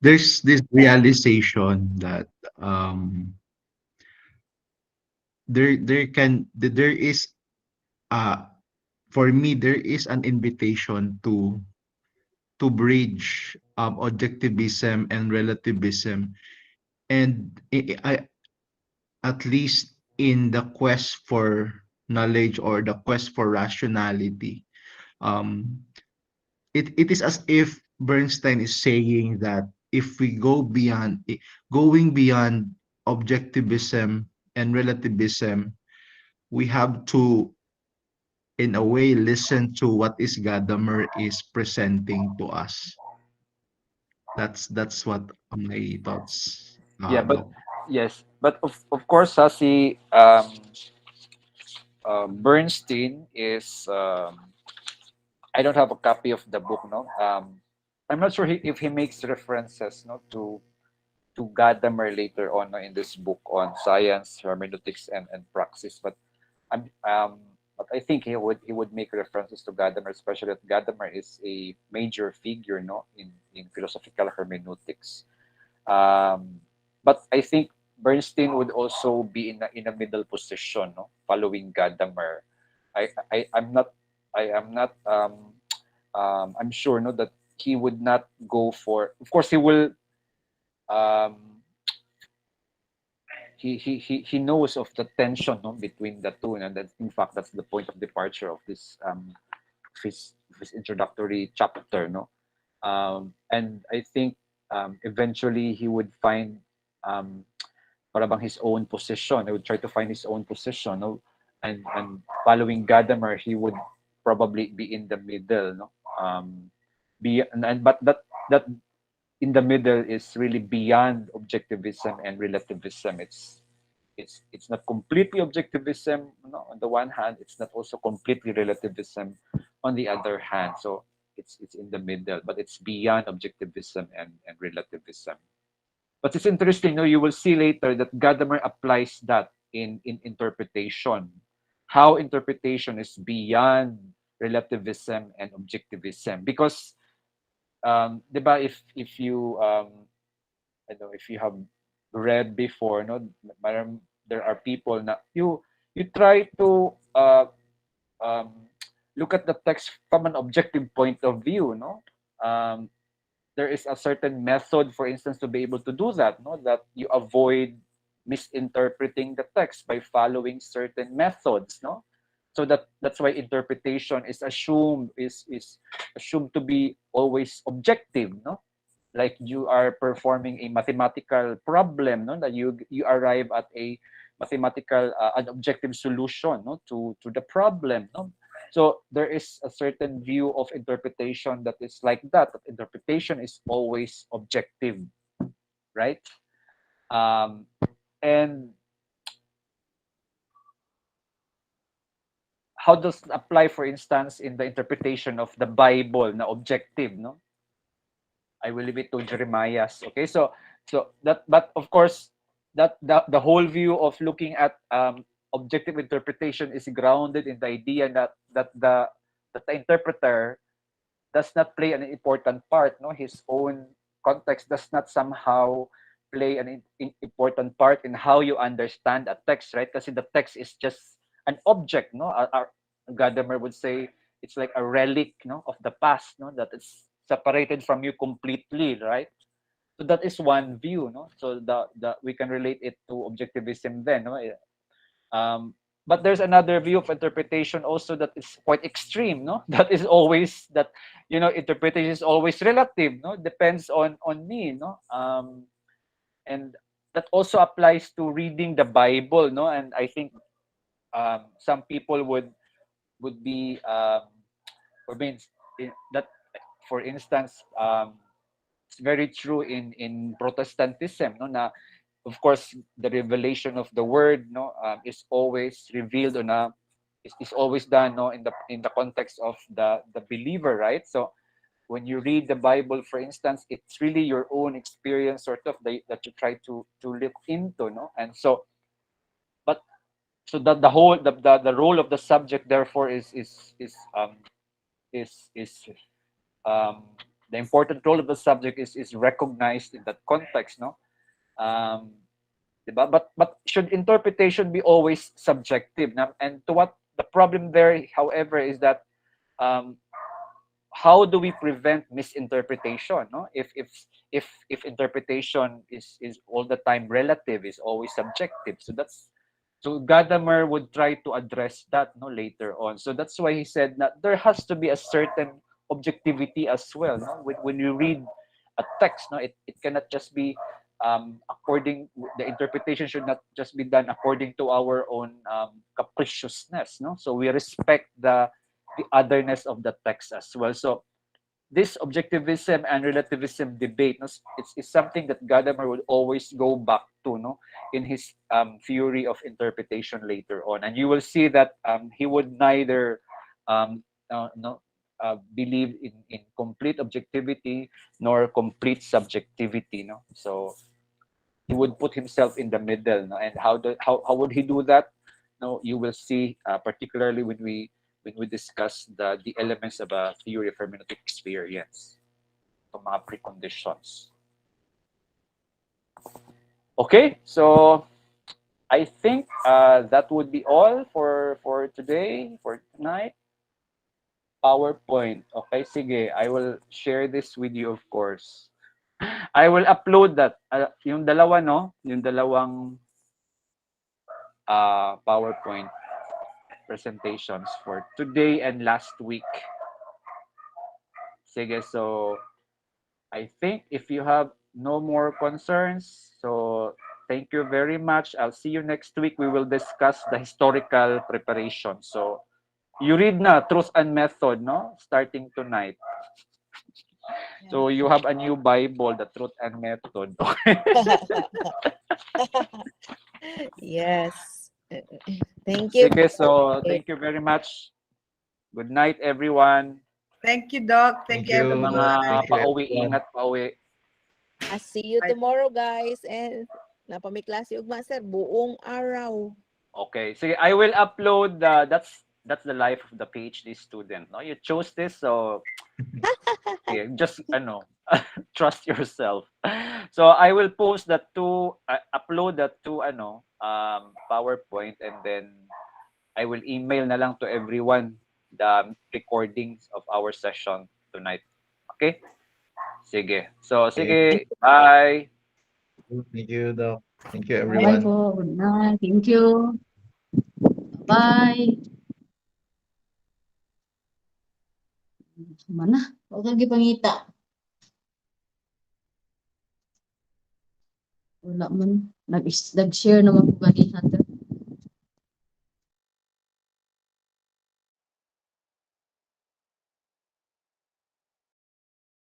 There's this realization that um, there is uh, for me there is an invitation to bridge objectivism and relativism, and at least in the quest for knowledge or the quest for rationality. Um, it is as if Bernstein is saying that if we going beyond objectivism and relativism, we have to, in a way, listen to what is Gadamer is presenting to us. That's what my thoughts, yeah, but Doc. yes, but of course, si Bernstein is. I don't have a copy of the book, no. I'm not sure if he makes references, no, to Gadamer later on, no, in this book on science, hermeneutics, and praxis. I'm but I think he would make references to Gadamer, especially that Gadamer is a major figure, no, in philosophical hermeneutics. Um, but I think Bernstein would also be in a middle position, no, following Gadamer. I'm not I'm sure, no, that he would not go for. Of course, he will. Um, he knows of the tension, no, between the two, and that in fact that's the point of departure of this his introductory chapter, no. And I think eventually he would find um, para bang his own position. He would try to find his own position, no? And following Gadamer, he would probably be in the middle, no? Be and but that in the middle is really beyond objectivism and relativism. It's not completely objectivism, no, on the one hand. It's not also completely relativism on the other hand. So it's in the middle, but it's beyond objectivism and relativism. But it's interesting, no, you will see later that Gadamer applies that in interpretation. How interpretation is beyond relativism and objectivism. Because, di ba, if you, I don't know, if you have read before, no, there are people na, you try to um, look at the text from an objective point of view, no? Um, there is a certain method, for instance, to be able to do that, no, that you avoid misinterpreting the text by following certain methods, no. So that's why interpretation is assumed to be always objective, no. Like you are performing a mathematical problem, no, that you arrive at a mathematical an objective solution, no, to the problem, no. So there is a certain view of interpretation that is like that interpretation is always objective, right? Um, and how does it apply, for instance, in the interpretation of the Bible na objective, no? I will leave it to Jeremiah's. Okay, so that, but of course, that the whole view of looking at objective interpretation is grounded in the idea that the interpreter does not play an important part. No, his own context does not somehow play an important part in how you understand a text, right? Because the text is just an object. No, Gadamer would say it's like a relic, no, of the past, no, that is separated from you completely, right? So that is one view, no. So the we can relate it to objectivism then, no. But there's another view of interpretation also that is quite extreme, no. That is always that, interpretation is always relative, no. Depends on me, no. And that also applies to reading the Bible, no. And I think some people would be or means that, for instance, it's very true in Protestantism, no, na of course, the revelation of the word, no, is always revealed on a is always done, no, in the context of the believer, right? So when you read the Bible, for instance, it's really your own experience, sort of, that you try to look into, no, and so, but so that the whole the role of the subject, therefore, is the important role of the subject is recognized in that context, no. Um, diba? But should interpretation be always subjective? And to what the problem there, however, is that um, how do we prevent misinterpretation? No, if interpretation is all the time relative, is always subjective. So Gadamer would try to address that, no, later on. So that's why he said that there has to be a certain objectivity as well. No, when you read a text, no, it cannot just be according, the interpretation should not just be done according to our own capriciousness. No, so we respect the otherness of the text as well. So this objectivism and relativism debate, no, it's something that Gadamer would always go back to, no, in his theory of interpretation later on. And you will see that he would neither no, believe in complete objectivity nor complete subjectivity. No? So he would put himself in the middle. No? And how would he do that? No, you will see, particularly when we discuss the elements of a theory of hermeneutic experience, itong mga preconditions. Okay, so I think that would be all for today, for tonight. PowerPoint. Okay, sige. I will share this with you, of course. I will upload that. Yung dalawa, no? Yung dalawang PowerPoint presentations for today and last week. Sige, so I think if you have no more concerns, so thank you very much. I'll see you next week. We will discuss the historical preparation. So you read na Truth and Method, no? Starting tonight. So you have a new Bible, the Truth and Method. Yes. Thank you. Sige, so thank you very much. Good night, everyone. Thank you, Doc. Thank you, Sa mga everyone. Thank you, pauwi, everyone. ingat pauwi. I'll see you Bye. tomorrow, guys. And napami klase ugma, sir, buong araw. Okay. Sige, I will upload that's the life of the PhD student. No, you chose this, so yeah, just trust yourself. So I will post that to upload that to PowerPoint, and then I will email na lang to everyone the recordings of our session tonight. Okay? Sige. So sige, bye. Thank you, Doc. Thank you, Bye everyone. po. Good night. Thank you. Bye. Mana? Huwag kang gipangita. Wala man. Nag-share naman po ganihan.